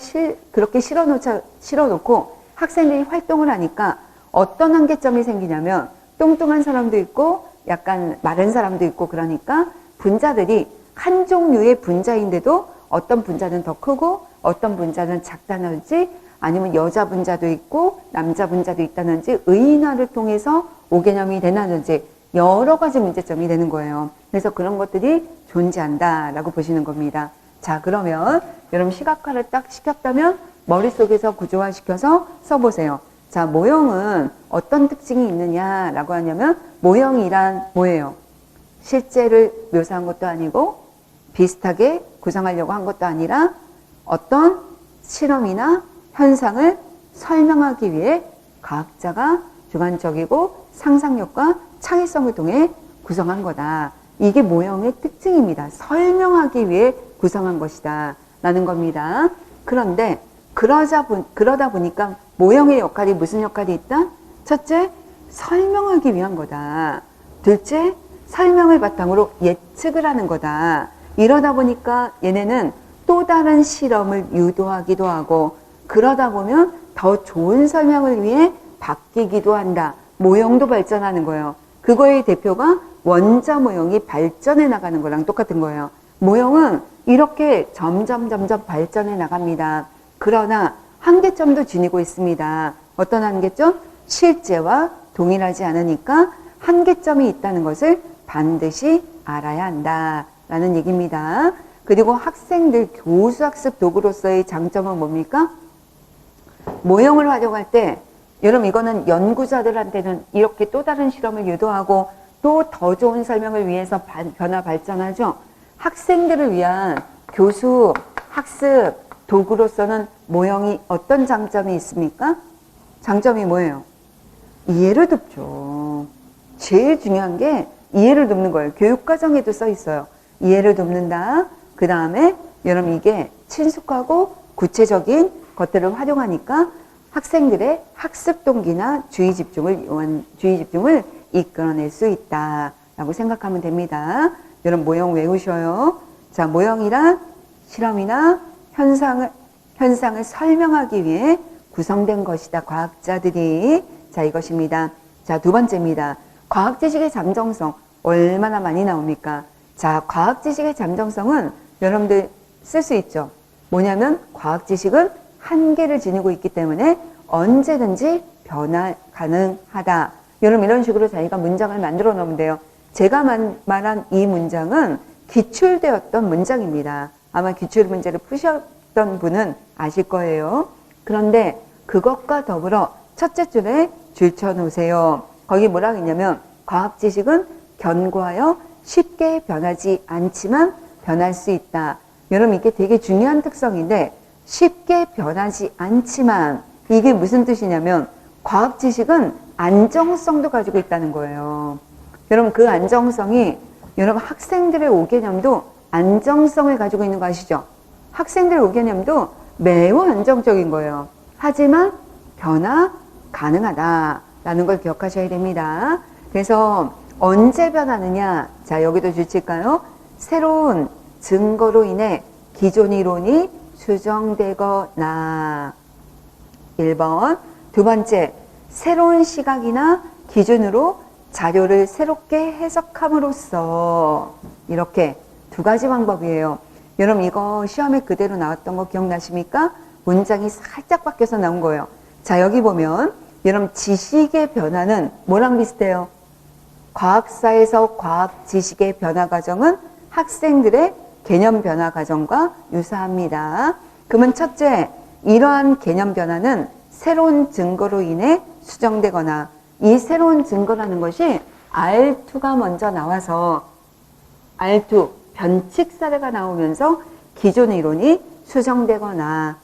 그렇게 실어놓고 학생들이 활동을 하니까 어떤 한계점이 생기냐면 뚱뚱한 사람도 있고 약간 마른 사람도 있고 그러니까 분자들이 한 종류의 분자인데도 어떤 분자는 더 크고 어떤 분자는 작다든지 아니면 여자 분자도 있고 남자 분자도 있다든지 의인화를 통해서 오개념이 되나든지 여러 가지 문제점이 되는 거예요. 그래서 그런 것들이 존재한다라고 보시는 겁니다. 자, 그러면 여러분 시각화를 딱 시켰다면 머릿속에서 구조화시켜서 써보세요. 자, 모형은 어떤 특징이 있느냐라고 하냐면 모형이란 뭐예요? 실제를 묘사한 것도 아니고 비슷하게 구성하려고 한 것도 아니라 어떤 실험이나 현상을 설명하기 위해 과학자가 주관적이고 상상력과 창의성을 통해 구성한 거다. 이게 모형의 특징입니다. 설명하기 위해 구성한 것이다 라는 겁니다. 그런데 그러다 보니까 모형의 역할이 무슨 역할이 있다? 첫째, 설명하기 위한 거다. 둘째, 설명을 바탕으로 예측을 하는 거다. 이러다 보니까 얘네는 또 다른 실험을 유도하기도 하고 그러다 보면 더 좋은 설명을 위해 바뀌기도 한다. 모형도 발전하는 거예요. 그거의 대표가 원자 모형이 발전해 나가는 거랑 똑같은 거예요. 모형은 이렇게 점점 발전해 나갑니다. 그러나 한계점도 지니고 있습니다. 어떤 한계점? 실제와 동일하지 않으니까 한계점이 있다는 것을 반드시 알아야 한다라는 얘기입니다. 그리고 학생들 교수학습 도구로서의 장점은 뭡니까? 모형을 활용할 때 여러분 이거는 연구자들한테는 이렇게 또 다른 실험을 유도하고 또 더 좋은 설명을 위해서 변화 발전하죠. 학생들을 위한 교수 학습 도구로서는 모형이 어떤 장점이 있습니까? 장점이 뭐예요? 이해를 돕죠. 제일 중요한 게 이해를 돕는 거예요. 교육과정에도 써 있어요. 이해를 돕는다. 그 다음에 여러분 이게 친숙하고 구체적인 것들을 활용하니까 학생들의 학습 동기나 주의 집중을 이끌어낼 수 있다라고 생각하면 됩니다. 여러분 모형 외우셔요. 자, 모형이란 실험이나 현상을 설명하기 위해 구성된 것이다. 과학자들이. 자, 이것입니다. 자, 두 번째입니다. 과학 지식의 잠정성 얼마나 많이 나옵니까? 자, 과학 지식의 잠정성은 여러분들 쓸 수 있죠. 뭐냐면 과학 지식은 한계를 지니고 있기 때문에 언제든지 변화 가능하다. 여러분 이런 식으로 자기가 문장을 만들어 놓으면 돼요. 제가 말한 이 문장은 기출되었던 문장입니다. 아마 기출 문제를 푸셨던 분은 아실 거예요. 그런데 그것과 더불어 첫째 줄에 줄쳐 놓으세요. 거기 뭐라고 했냐면 과학 지식은 견고하여 쉽게 변하지 않지만 변할 수 있다. 여러분 이게 되게 중요한 특성인데 쉽게 변하지 않지만 이게 무슨 뜻이냐면 과학 지식은 안정성도 가지고 있다는 거예요. 여러분 그 안정성이 여러분 학생들의 5개념도 안정성을 가지고 있는 거 아시죠? 학생들의 5개념도 매우 안정적인 거예요. 하지만 변화 가능하다라는 걸 기억하셔야 됩니다. 그래서 언제 변하느냐? 자, 여기도 줄칠까요? 새로운 증거로 인해 기존 이론이 수정되거나 1번. 두 번째, 새로운 시각이나 기준으로 자료를 새롭게 해석함으로써 이렇게 두 가지 방법이에요. 여러분 이거 시험에 그대로 나왔던 거 기억나십니까? 문장이 살짝 바뀌어서 나온 거예요. 자, 여기 보면 여러분 지식의 변화는 뭐랑 비슷해요? 과학사에서 과학 지식의 변화 과정은 학생들의 개념 변화 과정과 유사합니다. 그러면 첫째, 이러한 개념 변화는 새로운 증거로 인해 수정되거나 이 새로운 증거라는 것이 R2가 먼저 나와서 R2, 변칙 사례가 나오면서 기존 이론이 수정되거나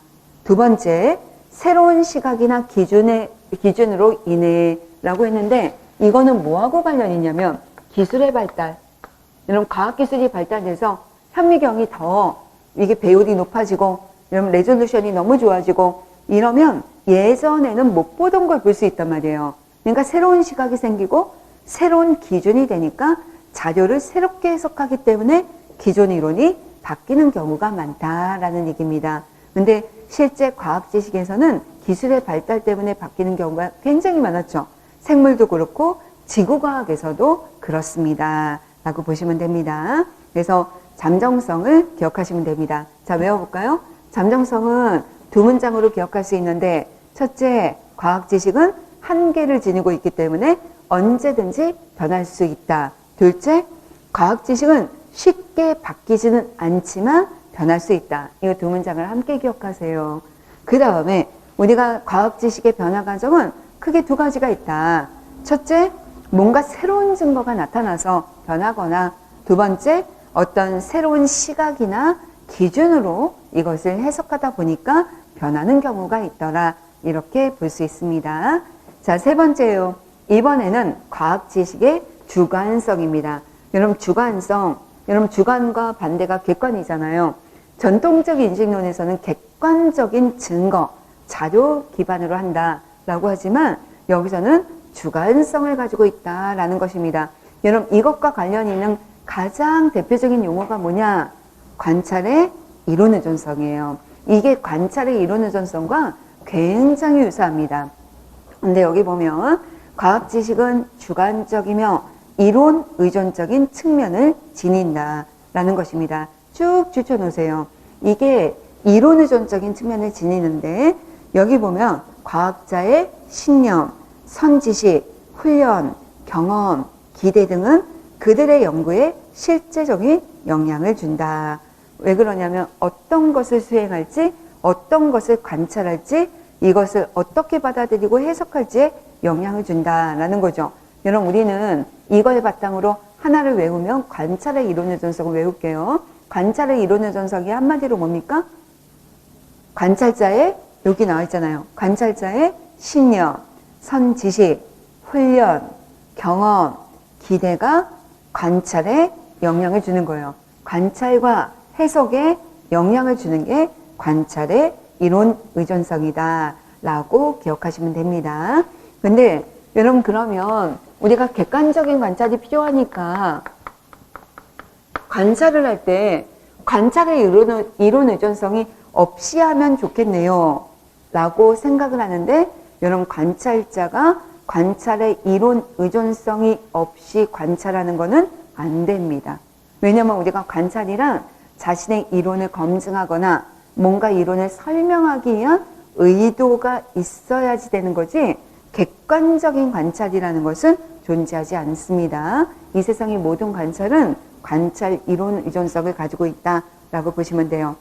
두 번째, 새로운 시각이나 기준으로 인해 라고 했는데 이거는 뭐하고 관련이 있냐면 기술의 발달. 여러분 과학기술이 발달돼서 현미경이 더 이게 배율이 높아지고 여러분 레졸루션이 너무 좋아지고 이러면 예전에는 못 보던 걸 볼 수 있단 말이에요. 그러니까 새로운 시각이 생기고 새로운 기준이 되니까 자료를 새롭게 해석하기 때문에 기존 이론이 바뀌는 경우가 많다라는 얘기입니다. 근데 실제 과학 지식에서는 기술의 발달 때문에 바뀌는 경우가 굉장히 많았죠. 생물도 그렇고 지구과학에서도 그렇습니다. 라고 보시면 됩니다. 그래서 잠정성을 기억하시면 됩니다. 자, 외워볼까요? 잠정성은 두 문장으로 기억할 수 있는데 첫째, 과학 지식은 한계를 지니고 있기 때문에 언제든지 변할 수 있다. 둘째, 과학 지식은 쉽게 바뀌지는 않지만 변할 수 있다. 이 두 문장을 함께 기억하세요. 그 다음에 우리가 과학 지식의 변화 과정은 크게 두 가지가 있다. 첫째, 뭔가 새로운 증거가 나타나서 변하거나 두 번째, 어떤 새로운 시각이나 기준으로 이것을 해석하다 보니까 변하는 경우가 있더라. 이렇게 볼 수 있습니다. 자, 세 번째요. 이번에는 과학 지식의 주관성입니다. 여러분 주관성, 여러분 주관과 반대가 객관이잖아요. 전통적 인식론에서는 객관적인 증거, 자료 기반으로 한다라고 하지만 여기서는 주관성을 가지고 있다라는 것입니다. 여러분 이것과 관련 있는 가장 대표적인 용어가 뭐냐? 관찰의 이론 의존성이에요. 이게 관찰의 이론 의존성과 굉장히 유사합니다. 근데 여기 보면 과학 지식은 주관적이며 이론 의존적인 측면을 지닌다라는 것입니다. 쭉 줄여놓으세요. 이게 이론 의존적인 측면을 지니는데 여기 보면 과학자의 신념, 선지식, 훈련, 경험, 기대 등은 그들의 연구에 실제적인 영향을 준다. 왜 그러냐면 어떤 것을 수행할지, 어떤 것을 관찰할지, 이것을 어떻게 받아들이고 해석할지에 영향을 준다라는 거죠. 여러분 우리는 이걸 바탕으로 하나를 외우면 관찰의 이론 의존성을 외울게요. 관찰의 이론 의존성이 한마디로 뭡니까? 관찰자의, 여기 나와 있잖아요. 관찰자의 신념, 선지식, 훈련, 경험, 기대가 관찰에 영향을 주는 거예요. 관찰과 해석에 영향을 주는 게 관찰의 이론 의존성이다 라고 기억하시면 됩니다. 근데 여러분 그러면 우리가 객관적인 관찰이 필요하니까 관찰을 할 때 관찰의 이론 의존성이 없이 하면 좋겠네요 라고 생각을 하는데 여러분 관찰자가 관찰의 이론 의존성이 없이 관찰하는 것은 안 됩니다. 왜냐하면 우리가 관찰이란 자신의 이론을 검증하거나 뭔가 이론을 설명하기 위한 의도가 있어야지 되는 거지 객관적인 관찰이라는 것은 존재하지 않습니다. 이 세상의 모든 관찰은 관찰 이론 의존성을 가지고 있다라고 보시면 돼요.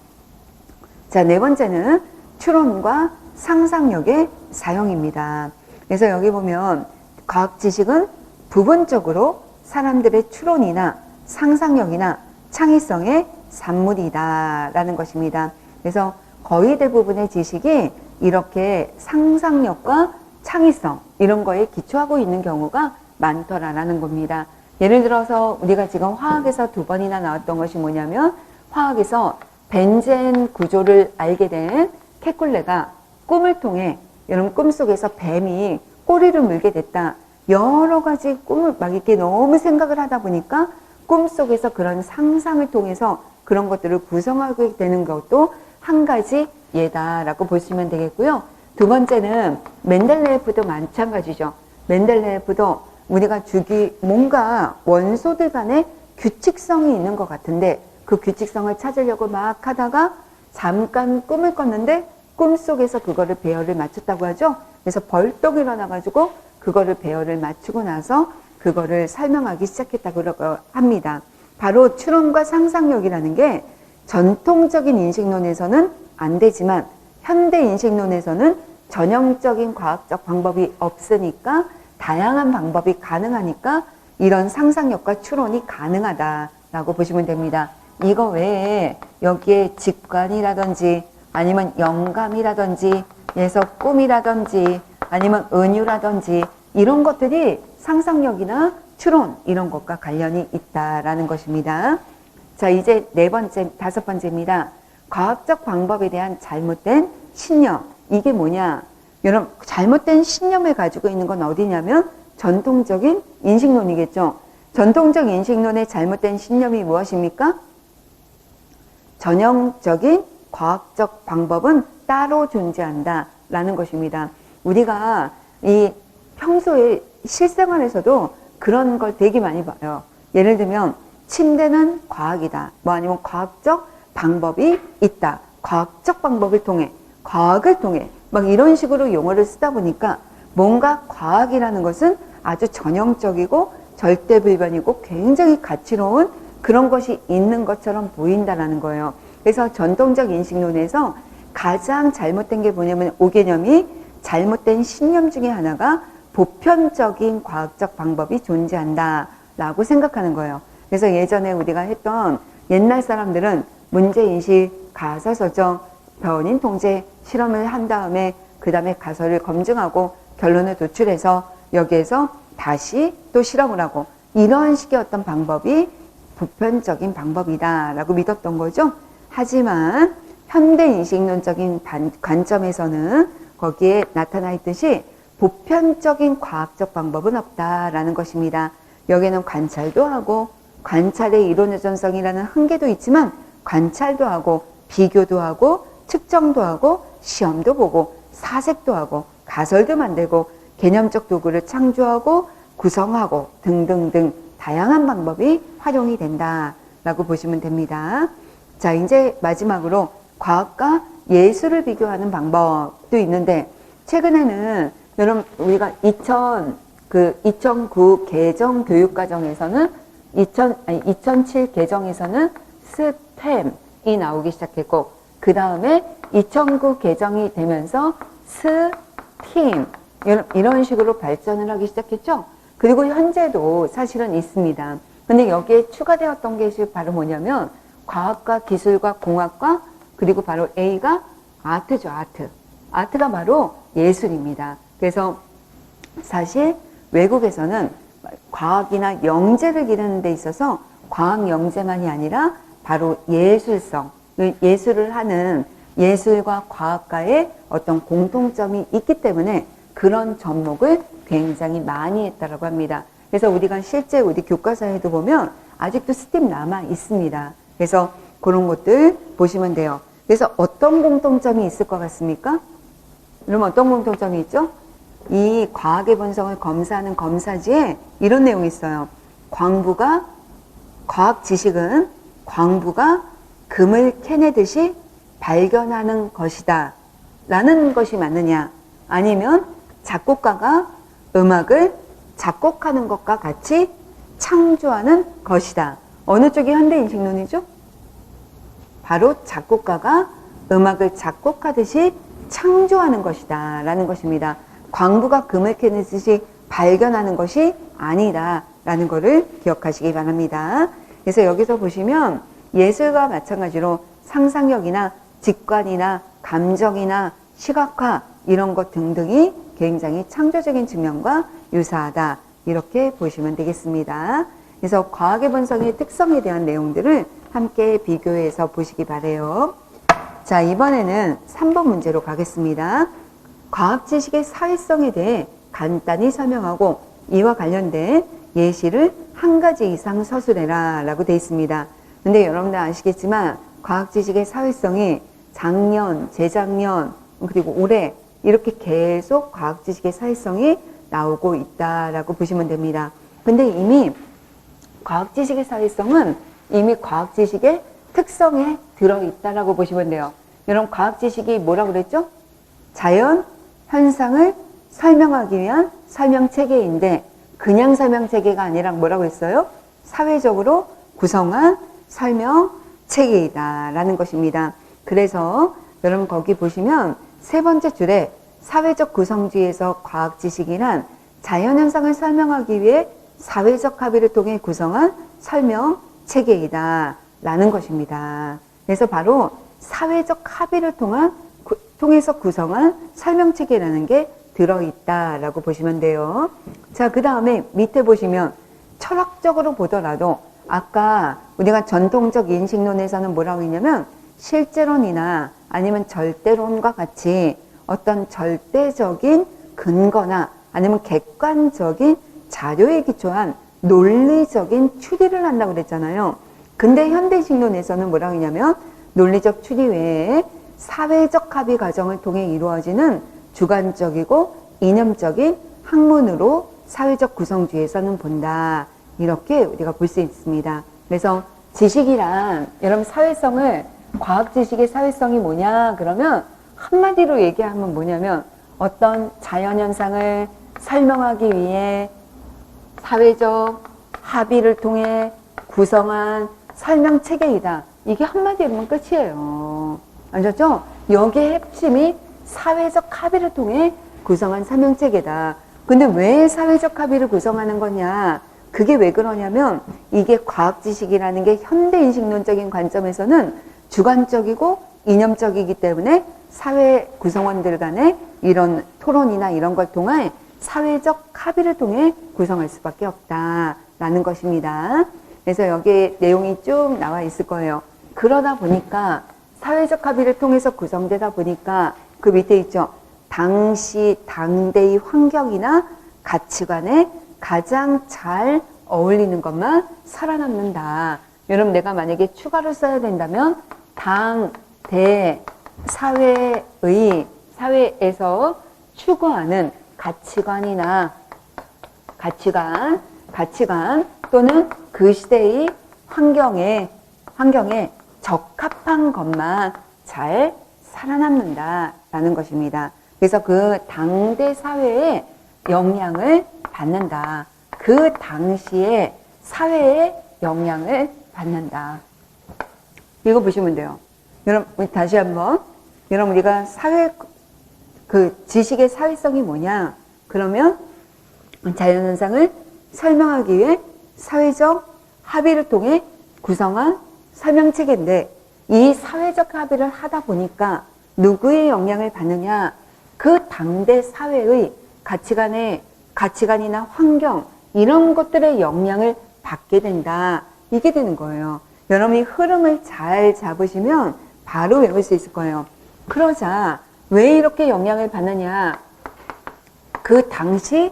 자, 네 번째는 추론과 상상력의 사용입니다. 그래서 여기 보면 과학 지식은 부분적으로 사람들의 추론이나 상상력이나 창의성의 산물이다라는 것입니다. 그래서 거의 대부분의 지식이 이렇게 상상력과 창의성 이런 거에 기초하고 있는 경우가 많더라라는 겁니다. 예를 들어서 우리가 지금 화학에서 2번이나 나왔던 것이 뭐냐면 화학에서 벤젠 구조를 알게 된 케쿨레가 꿈을 통해 여러분 꿈속에서 뱀이 꼬리를 물게 됐다. 여러 가지 꿈을 막 이렇게 너무 생각을 하다 보니까 꿈속에서 그런 상상을 통해서 그런 것들을 구성하게 되는 것도 한 가지 예다라고 보시면 되겠고요. 두 번째는 멘델레예프도 마찬가지죠. 멘델레예프도 우리가 뭔가 원소들 간에 규칙성이 있는 것 같은데 그 규칙성을 찾으려고 막 하다가 잠깐 꿈을 꿨는데 꿈속에서 그거를 배열을 맞췄다고 하죠. 그래서 벌떡 일어나가지고 그거를 배열을 맞추고 나서 그거를 설명하기 시작했다고 합니다. 바로 추론과 상상력이라는 게 전통적인 인식론에서는 안 되지만 현대 인식론에서는 전형적인 과학적 방법이 없으니까 다양한 방법이 가능하니까 이런 상상력과 추론이 가능하다라고 보시면 됩니다. 이거 외에 여기에 직관이라든지 아니면 영감이라든지 예석 꿈이라든지 아니면 은유라든지 이런 것들이 상상력이나 추론 이런 것과 관련이 있다라는 것입니다. 자, 이제 다섯 번째입니다. 과학적 방법에 대한 잘못된 신념. 이게 뭐냐? 여러분, 잘못된 신념을 가지고 있는 건 어디냐면 전통적인 인식론이겠죠. 전통적 인식론의 잘못된 신념이 무엇입니까? 전형적인 과학적 방법은 따로 존재한다라는 것입니다. 우리가 이 평소에 실생활에서도 그런 걸 되게 많이 봐요. 예를 들면 침대는 과학이다. 뭐 아니면 과학적 방법이 있다. 과학적 방법을 통해, 과학을 통해 막 이런 식으로 용어를 쓰다 보니까 뭔가 과학이라는 것은 아주 전형적이고 절대불변이고 굉장히 가치로운 그런 것이 있는 것처럼 보인다라는 거예요. 그래서 전통적 인식론에서 가장 잘못된 게 뭐냐면 5개념이 잘못된 신념 중에 하나가 보편적인 과학적 방법이 존재한다라고 생각하는 거예요. 그래서 예전에 우리가 했던 옛날 사람들은 문제인식, 가설설정, 변인 통제 실험을 한 다음에 그 다음에 가설을 검증하고 결론을 도출해서 여기에서 다시 또 실험을 하고 이런 식의 어떤 방법이 보편적인 방법이다라고 믿었던 거죠. 하지만 현대인식론적인 관점에서는 거기에 나타나 있듯이 보편적인 과학적 방법은 없다라는 것입니다. 여기에는 관찰도 하고 관찰의 이론 의존성이라는 한계도 있지만 관찰도 하고 비교도 하고 측정도 하고 시험도 보고 사색도 하고 가설도 만들고 개념적 도구를 창조하고 구성하고 등등등 다양한 방법이 활용이 된다라고 보시면 됩니다. 자, 이제 마지막으로 과학과 예술을 비교하는 방법도 있는데, 최근에는 여러분 우리가 2009 개정 교육과정에서는 2007 개정에서는 스템이 나오기 시작했고, 그 다음에 2009 개정이 되면서 스팀 이런 식으로 발전을 하기 시작했죠. 그리고 현재도 사실은 있습니다. 근데 여기에 추가되었던 것이 바로 뭐냐면 과학과 기술과 공학과, 그리고 바로 A가 아트죠. 아트가 바로 예술입니다. 그래서 사실 외국에서는 과학이나 영재를 기르는 데 있어서 과학 영재만이 아니라 바로 예술성, 예술을 하는 예술과 과학과의 어떤 공통점이 있기 때문에 그런 접목을 굉장히 많이 했다고 합니다. 그래서 우리가 실제 우리 교과서에도 보면 아직도 스팀 남아 있습니다. 그래서 그런 것들 보시면 돼요. 그래서 어떤 공통점이 있을 것 같습니까? 그러면 어떤 공통점이 있죠? 이 과학의 본성을 검사하는 검사지에 이런 내용이 있어요. 과학 지식은 광부가 금을 캐내듯이 발견하는 것이다 라는 것이 맞느냐, 아니면 작곡가가 음악을 작곡하는 것과 같이 창조하는 것이다. 어느 쪽이 현대인식론이죠? 바로 작곡가가 음악을 작곡하듯이 창조하는 것이다 라는 것입니다. 광부가 금을 캐내듯이 발견하는 것이 아니다 라는 것을 기억하시기 바랍니다. 그래서 여기서 보시면 예술과 마찬가지로 상상력이나 직관이나 감정이나 시각화 이런 것 등등이 굉장히 창조적인 측면과 유사하다, 이렇게 보시면 되겠습니다. 그래서 과학의 본성의 특성에 대한 내용들을 함께 비교해서 보시기 바라요. 자, 이번에는 3번 문제로 가겠습니다. 과학 지식의 사회성에 대해 간단히 설명하고 이와 관련된 예시를 한 가지 이상 서술해라 라고 되어 있습니다. 근데 여러분들 아시겠지만 과학 지식의 사회성이 작년, 재작년, 그리고 올해 이렇게 계속 과학 지식의 사회성이 나오고 있다라고 보시면 됩니다. 근데 이미 과학 지식의 사회성은 이미 과학 지식의 특성에 들어있다라고 보시면 돼요. 여러분 과학 지식이 뭐라고 그랬죠? 자연 현상을 설명하기 위한 설명 체계인데, 그냥 설명 체계가 아니라 뭐라고 했어요? 사회적으로 구성한 설명 체계이다 라는 것입니다. 그래서 여러분 거기 보시면 세 번째 줄에 사회적 구성주의에서 과학 지식이란 자연현상을 설명하기 위해 사회적 합의를 통해 구성한 설명 체계이다 라는 것입니다. 그래서 바로 사회적 합의를 통해서 구성한 설명 체계라는 게 들어있다라고 보시면 돼요. 자, 그 다음에 밑에 보시면 철학적으로 보더라도 아까 우리가 전통적 인식론에서는 뭐라고 했냐면 실제론이나 아니면 절대론과 같이 어떤 절대적인 근거나 아니면 객관적인 자료에 기초한 논리적인 추리를 한다고 그랬잖아요. 근데 현대인식론에서는 뭐라고 했냐면 논리적 추리 외에 사회적 합의 과정을 통해 이루어지는 주관적이고 이념적인 학문으로 사회적 구성주의에서는 본다, 이렇게 우리가 볼 수 있습니다. 그래서 지식이란, 여러분 사회성을, 과학 지식의 사회성이 뭐냐 그러면 한마디로 얘기하면 뭐냐면 어떤 자연현상을 설명하기 위해 사회적 합의를 통해 구성한 설명 체계이다. 이게 한마디로면 끝이에요. 아셨죠? 여기에 핵심이 사회적 합의를 통해 구성한 설명 체계다. 근데 왜 사회적 합의를 구성하는 거냐? 그게 왜 그러냐면 이게 과학 지식이라는 게 현대인식론적인 관점에서는 주관적이고 이념적이기 때문에 사회 구성원들 간의 이런 토론이나 이런 걸 통해 사회적 합의를 통해 구성할 수밖에 없다라는 것입니다. 그래서 여기에 내용이 쭉 나와 있을 거예요. 그러다 보니까 사회적 합의를 통해서 구성되다 보니까 그 밑에 있죠. 당시 당대의 환경이나 가치관에 가장 잘 어울리는 것만 살아남는다. 여러분 내가 만약에 추가로 써야 된다면 당, 대, 사회에서 추구하는 가치관 또는 그 시대의 환경에 적합한 것만 잘 살아남는다라는 것입니다. 그래서 그 당대 사회에 영향을 받는다. 그 당시에 사회에 영향을 받는다. 이거 보시면 돼요. 여러분, 다시 한번. 여러분, 우리가 지식의 사회성이 뭐냐? 그러면 자연현상을 설명하기 위해 사회적 합의를 통해 구성한 설명체계인데, 이 사회적 합의를 하다 보니까 누구의 영향을 받느냐? 그 당대 사회의 가치관이나 환경, 이런 것들의 영향을 받게 된다. 이게 되는 거예요. 여러분이 흐름을 잘 잡으시면 바로 외울 수 있을 거예요. 그러자 왜 이렇게 영향을 받느냐? 그 당시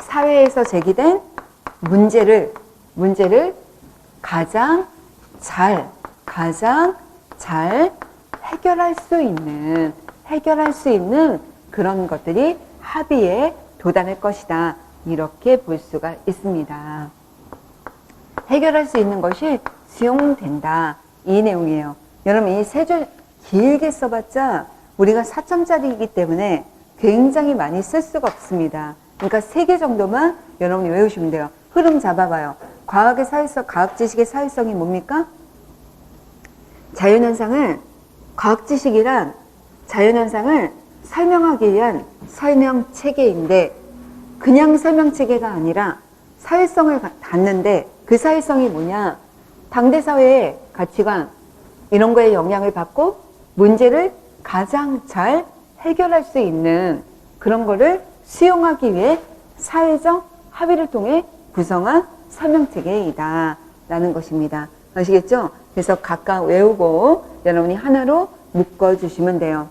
사회에서 제기된 문제를 가장 잘 해결할 수 있는 그런 것들이 합의에 도달할 것이다. 이렇게 볼 수가 있습니다. 해결할 수 있는 것이 수용된다. 이 내용이에요. 여러분, 이 세 줄 길게 써봤자 우리가 4점짜리이기 때문에 굉장히 많이 쓸 수가 없습니다. 그러니까 3개 정도만 여러분이 외우시면 돼요. 흐름 잡아봐요. 과학 지식의 사회성이 뭡니까? 과학 지식이란 자연현상을 설명하기 위한 설명체계인데, 그냥 설명체계가 아니라 사회성을 갖는데, 그 사회성이 뭐냐? 당대 사회의 가치관, 이런 거에 영향을 받고 문제를 가장 잘 해결할 수 있는 그런 거를 수용하기 위해 사회적 합의를 통해 구성한 설명체계이다 라는 것입니다. 아시겠죠? 그래서 각각 외우고 여러분이 하나로 묶어주시면 돼요.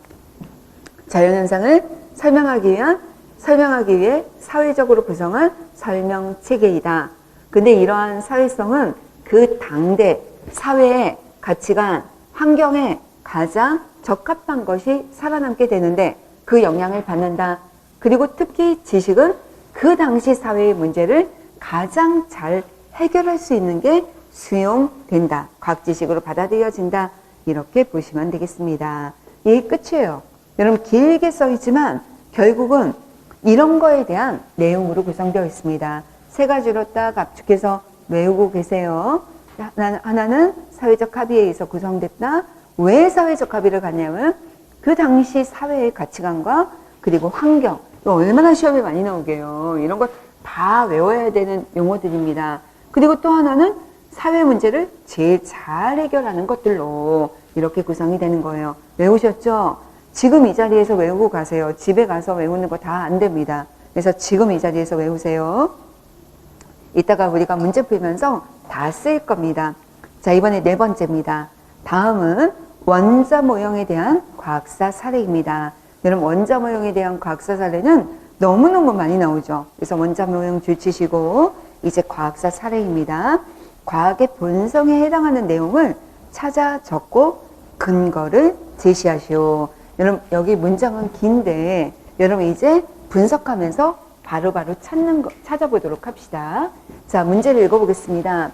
자연현상을 설명하기 위해 사회적으로 구성한 설명체계이다. 근데 이러한 사회성은 그 당대 사회의 가치관, 환경에 가장 적합한 것이 살아남게 되는데 그 영향을 받는다. 그리고 특히 지식은 그 당시 사회의 문제를 가장 잘 해결할 수 있는 게 수용된다. 과학지식으로 받아들여진다. 이렇게 보시면 되겠습니다. 이게 끝이에요. 여러분, 길게 써있지만 결국은 이런 거에 대한 내용으로 구성되어 있습니다. 3가지로 딱 압축해서 외우고 계세요. 하나는 사회적 합의에 의해서 구성됐다. 왜 사회적 합의를 갖냐면 그 당시 사회의 가치관과 그리고 환경, 얼마나 시험에 많이 나오게요. 이런 거 다 외워야 되는 용어들입니다. 그리고 또 하나는 사회 문제를 제일 잘 해결하는 것들로 이렇게 구성이 되는 거예요. 외우셨죠? 지금 이 자리에서 외우고 가세요. 집에 가서 외우는 거 다 안 됩니다. 그래서 지금 이 자리에서 외우세요. 이따가 우리가 문제 풀면서 다 쓸 겁니다. 자, 이번에 4번째입니다. 다음은 원자 모형에 대한 과학사 사례입니다. 여러분, 원자 모형에 대한 과학사 사례는 너무너무 많이 나오죠. 그래서 원자 모형 줄 치시고 이제 과학사 사례입니다. 과학의 본성에 해당하는 내용을 찾아 적고 근거를 제시하시오. 여러분, 여기 문장은 긴데 여러분 이제 분석하면서 바로바로 찾아보도록 합시다. 자, 문제를 읽어보겠습니다.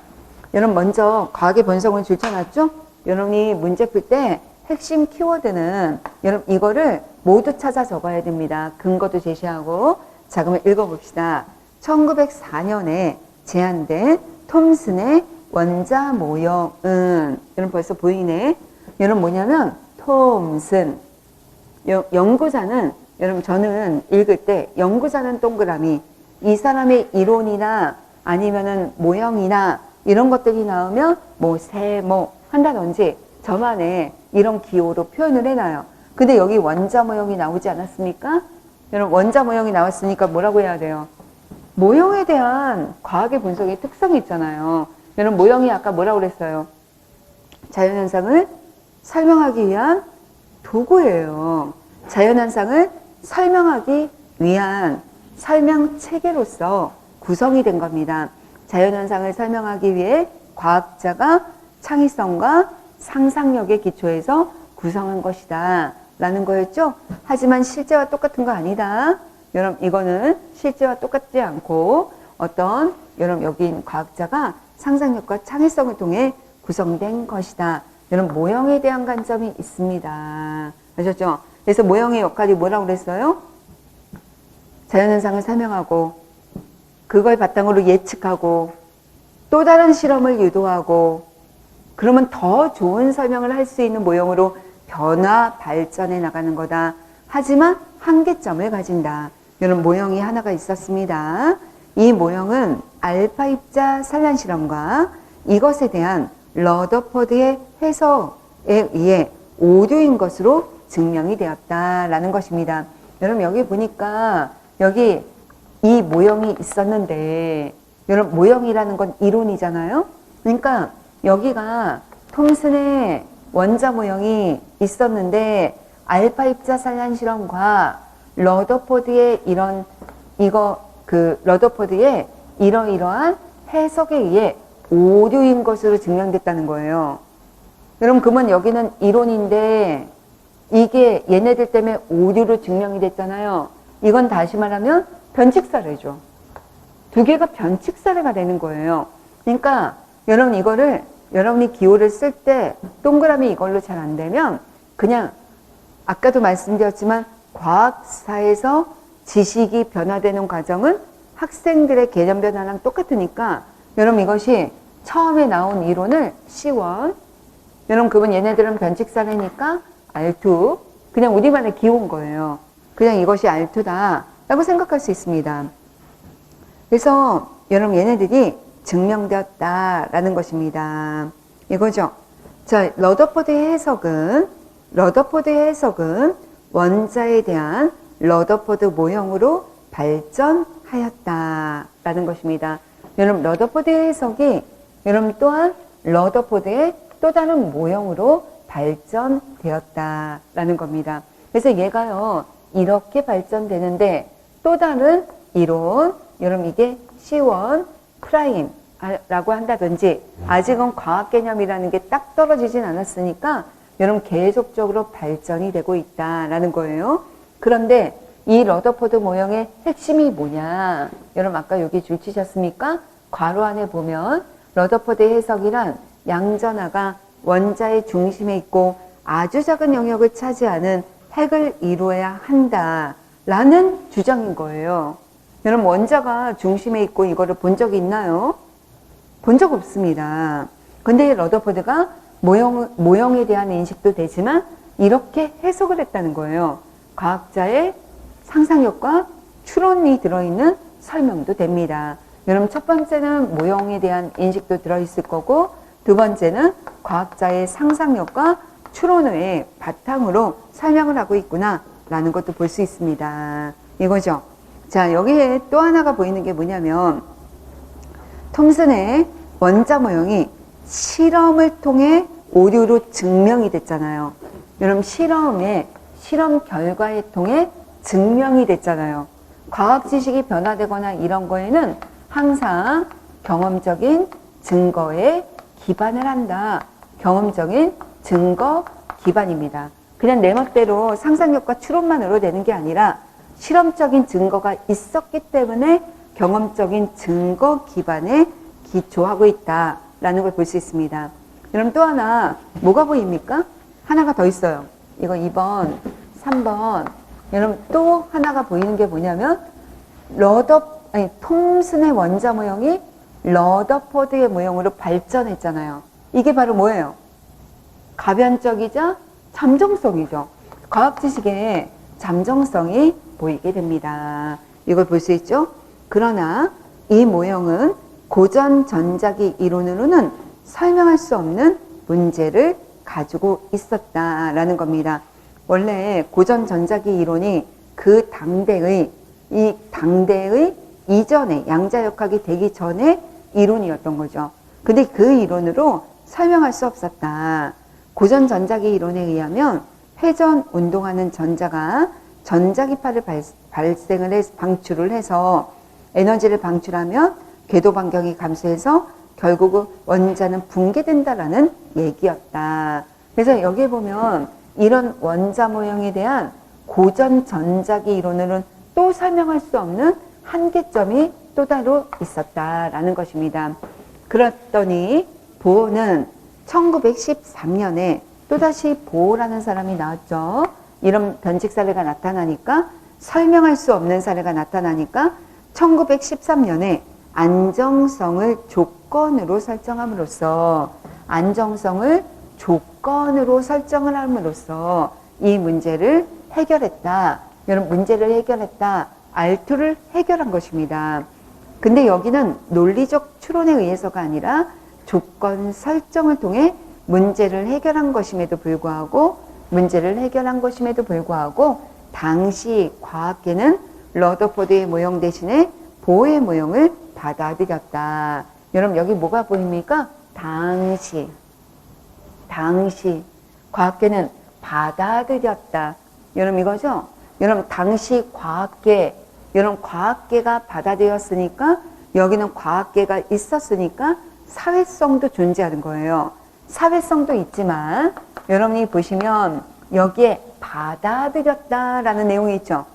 여러분, 먼저 과학의 본성을 줄쳐놨죠? 여러분이 문제 풀 때 핵심 키워드는 여러분 이거를 모두 찾아 적어야 됩니다. 근거도 제시하고. 자, 그러면 읽어봅시다. 1904년에 제안된 톰슨의 원자 모형은, 여러분 벌써 보이네. 여러분 뭐냐면 톰슨, 연구자는, 여러분 저는 읽을 때 연구자는 동그라미, 이 사람의 이론이나 아니면은 모형이나 이런 것들이 나오면 뭐 세모 한다든지 저만의 이런 기호로 표현을 해놔요. 근데 여기 원자 모형이 나오지 않았습니까? 여러분, 원자 모형이 나왔으니까 뭐라고 해야 돼요? 모형에 대한 과학의 분석의 특성이 있잖아요. 여러분, 모형이 아까 뭐라고 그랬어요? 자연현상을 설명하기 위한 도구예요. 자연현상을 설명하기 위한 설명체계로서 구성이 된 겁니다. 자연현상을 설명하기 위해 과학자가 창의성과 상상력의 기초에서 구성한 것이다 라는 거였죠. 하지만 실제와 똑같은 거 아니다. 여러분 이거는 실제와 똑같지 않고 어떤 여러분 여기 과학자가 상상력과 창의성을 통해 구성된 것이다. 여러분 모형에 대한 관점이 있습니다. 아셨죠? 그래서 모형의 역할이 뭐라고 그랬어요? 자연현상을 설명하고 그걸 바탕으로 예측하고 또 다른 실험을 유도하고 그러면 더 좋은 설명을 할 수 있는 모형으로 변화 발전해 나가는 거다. 하지만 한계점을 가진다. 이런 모형이 하나가 있었습니다. 이 모형은 알파 입자 산란 실험과 이것에 대한 러더포드의 해석에 의해 오류인 것으로 증명이 되었다라는 것입니다. 여러분 여기 보니까 여기 이 모형이 있었는데 여러분 모형이라는 건 이론이잖아요. 그러니까 여기가 톰슨의 원자 모형이 있었는데 알파 입자 산란 실험과 러더포드의 러더포드의 이러이러한 해석에 의해 오류인 것으로 증명됐다는 거예요. 여러분 그러면 여기는 이론인데 이게 얘네들 때문에 오류로 증명이 됐잖아요. 이건 다시 말하면 변칙사례죠. 두 개가 변칙사례가 되는 거예요. 그러니까 여러분 이거를 여러분이 기호를 쓸 때 동그라미 이걸로 잘 안 되면 그냥 아까도 말씀드렸지만 과학사에서 지식이 변화되는 과정은 학생들의 개념 변화랑 똑같으니까 여러분 이것이 처음에 나온 이론을 C1 여러분 그분 얘네들은 변칙사례니까 R2 그냥 우리만의 기호인 거예요. 그냥 이것이 R2다 라고 생각할 수 있습니다. 그래서 여러분 얘네들이 증명되었다라는 것입니다. 이거죠. 자, 러더포드의 해석은 원자에 대한 러더포드 모형으로 발전하였다라는 것입니다. 여러분 러더포드의 해석이 여러분 또한 러더포드의 또 다른 모형으로 발전되었다라는 겁니다. 그래서 얘가요 이렇게 발전되는데 또 다른 이론 여러분 이게 C1 프라임 라고 한다든지 아직은 과학 개념이라는 게 딱 떨어지진 않았으니까 여러분 계속적으로 발전이 되고 있다라는 거예요. 그런데 이 러더포드 모형의 핵심이 뭐냐? 여러분 아까 여기 줄 치셨습니까? 괄호 안에 보면 러더포드의 해석이란 양전하가 원자의 중심에 있고 아주 작은 영역을 차지하는 핵을 이루어야 한다라는 주장인 거예요. 여러분 원자가 중심에 있고 이거를 본 적이 있나요? 본 적 없습니다. 근데 러더포드가 모형에 대한 인식도 되지만 이렇게 해석을 했다는 거예요. 과학자의 상상력과 추론이 들어있는 설명도 됩니다. 여러분 첫 번째는 모형에 대한 인식도 들어있을 거고 두 번째는 과학자의 상상력과 추론의 바탕으로 설명을 하고 있구나 라는 것도 볼 수 있습니다. 이거죠. 자, 여기에 또 하나가 보이는 게 뭐냐면 톰슨의 원자 모형이 실험을 통해 오류로 증명이 됐잖아요. 여러분 실험 결과에 통해 증명이 됐잖아요. 과학 지식이 변화되거나 이런 거에는 항상 경험적인 증거에 기반을 한다. 경험적인 증거 기반입니다. 그냥 내 멋대로 상상력과 추론만으로 되는 게 아니라 실험적인 증거가 있었기 때문에 경험적인 증거 기반에 기초하고 있다라는 걸 볼 수 있습니다. 여러분 또 하나 뭐가 보입니까? 하나가 더 있어요. 이거 2번, 3번. 여러분 또 하나가 보이는 게 뭐냐면 톰슨의 원자 모형이 러더포드의 모형으로 발전했잖아요. 이게 바로 뭐예요? 가변적이자 잠정성이죠. 과학 지식의 잠정성이 보이게 됩니다. 이걸 볼 수 있죠? 그러나 이 모형은 고전 전자기 이론으로는 설명할 수 없는 문제를 가지고 있었다라는 겁니다. 원래 고전 전자기 이론이 그 당대의 이전에 양자역학이 되기 전에 이론이었던 거죠. 근데 그 이론으로 설명할 수 없었다. 고전 전자기 이론에 의하면 회전 운동하는 전자가 전자기파를 방출을 해서 에너지를 방출하면 궤도 반경이 감소해서 결국 원자는 붕괴된다라는 얘기였다. 그래서 여기에 보면 이런 원자 모형에 대한 고전 전자기 이론으로는 또 설명할 수 없는 한계점이 또 따로 있었다라는 것입니다. 그랬더니 보어는 1913년에 또다시 보어라는 사람이 나왔죠. 이런 변칙 사례가 나타나니까, 설명할 수 없는 사례가 나타나니까 1913년에 안정성을 조건으로 설정함으로써, 안정성을 조건으로 설정을 함으로써 이 문제를 해결했다. 이런 문제를 해결했다. R2를 해결한 것입니다. 근데 여기는 논리적 추론에 의해서가 아니라 조건 설정을 통해 문제를 해결한 것임에도 불구하고, 당시 과학계는 러더포드의 모형 대신에 보어의 모형을 받아들였다. 여러분 여기 뭐가 보입니까? 당시 과학계는 받아들였다. 여러분 이거죠? 여러분 당시 과학계, 여러분 과학계가 받아들였으니까, 여기는 과학계가 있었으니까 사회성도 존재하는 거예요. 사회성도 있지만 여러분이 보시면 여기에 받아들였다라는 내용이 있죠.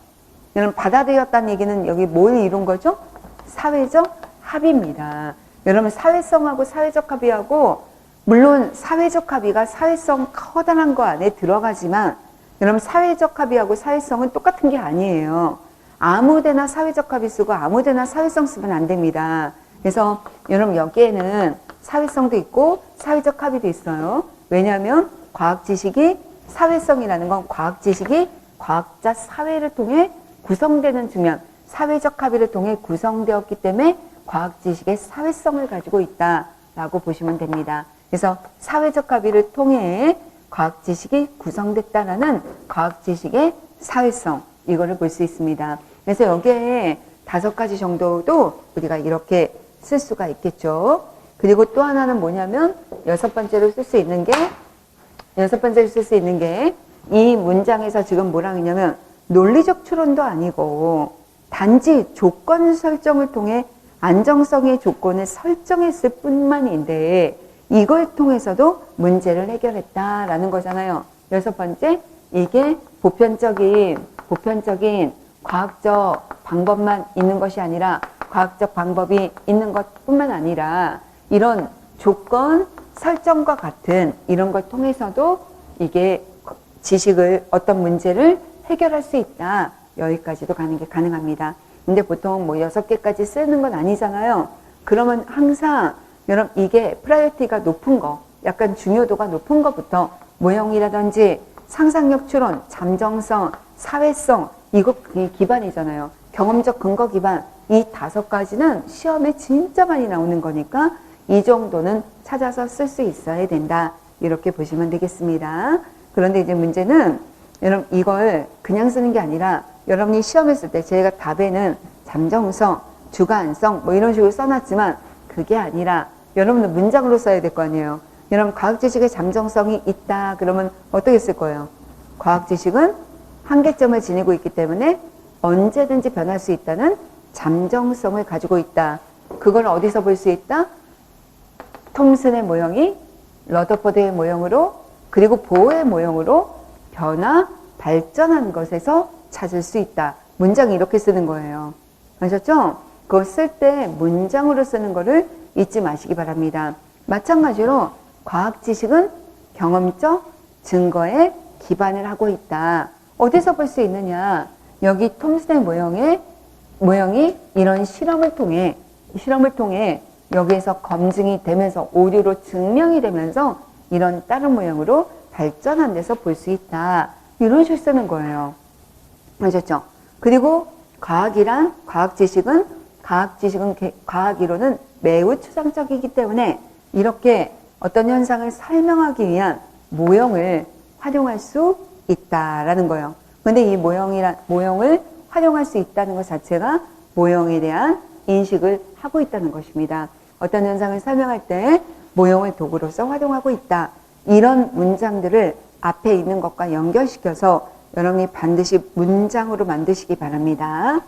여러분 받아들였다는 얘기는 여기 뭘 이룬 거죠? 사회적 합의입니다. 여러분 사회성하고 사회적 합의하고, 물론 사회적 합의가 사회성 커다란 거 안에 들어가지만, 여러분 사회적 합의하고 사회성은 똑같은 게 아니에요. 아무데나 사회적 합의 쓰고 아무데나 사회성 쓰면 안 됩니다. 그래서 여러분 여기에는 사회성도 있고 사회적 합의도 있어요. 왜냐하면 과학 지식이, 사회성이라는 건 과학 지식이 과학자 사회를 통해 구성되는 측면, 사회적 합의를 통해 구성되었기 때문에 과학 지식의 사회성을 가지고 있다라고 보시면 됩니다. 그래서 사회적 합의를 통해 과학 지식이 구성됐다라는 과학 지식의 사회성, 이거를 볼 수 있습니다. 그래서 여기에 5가지 정도도 우리가 이렇게 쓸 수가 있겠죠. 그리고 또 하나는 뭐냐면 여섯 번째로 쓸 수 있는 게 이 문장에서 지금 뭐랑 했냐면 논리적 추론도 아니고 단지 조건 설정을 통해 안정성의 조건을 설정했을 뿐만인데 이걸 통해서도 문제를 해결했다라는 거잖아요. 여섯 번째, 이게 보편적인 과학적 방법만 있는 것이 아니라, 과학적 방법이 있는 것뿐만 아니라 이런 조건 설정과 같은 이런 걸 통해서도 이게 지식을, 어떤 문제를 해결할 수 있다. 여기까지도 가는 게 가능합니다. 근데 보통 뭐 6개까지 쓰는 건 아니잖아요. 그러면 항상 여러분 이게 프라이어티가 높은 거, 약간 중요도가 높은 것부터 모형이라든지 상상력 추론, 잠정성, 사회성, 이거 기반이잖아요. 경험적 근거 기반, 이 5가지는 시험에 진짜 많이 나오는 거니까 이 정도는 찾아서 쓸 수 있어야 된다. 이렇게 보시면 되겠습니다. 그런데 이제 문제는 여러분 이걸 그냥 쓰는 게 아니라, 여러분이 시험을 쓸 때 제가 답에는 잠정성, 주관성 뭐 이런 식으로 써놨지만 그게 아니라 여러분은 문장으로 써야 될 거 아니에요. 여러분 과학 지식의 잠정성이 있다 그러면 어떻게 쓸 거예요? 과학 지식은 한계점을 지니고 있기 때문에 언제든지 변할 수 있다는 잠정성을 가지고 있다. 그걸 어디서 볼 수 있다? 톰슨의 모형이 러더포드의 모형으로, 그리고 보어의 모형으로 변화, 발전한 것에서 찾을 수 있다. 문장이 이렇게 쓰는 거예요. 아셨죠? 그걸 쓸 때 문장으로 쓰는 거를 잊지 마시기 바랍니다. 마찬가지로 과학 지식은 경험적 증거에 기반을 하고 있다. 어디서 볼 수 있느냐? 여기 톰슨의 모형이 이런 실험을 통해 여기에서 검증이 되면서, 오류로 증명이 되면서 이런 다른 모형으로 발전한 데서 볼 수 있다. 이런 식으로 쓰는 거예요. 아셨죠? 그리고 과학 지식은 과학 이론은 매우 추상적이기 때문에 이렇게 어떤 현상을 설명하기 위한 모형을 활용할 수 있다라는 거예요. 근데 이 모형을 활용할 수 있다는 것 자체가 모형에 대한 인식을 하고 있다는 것입니다. 어떤 현상을 설명할 때 모형을 도구로서 활용하고 있다. 이런 문장들을 앞에 있는 것과 연결시켜서 여러분이 반드시 문장으로 만드시기 바랍니다.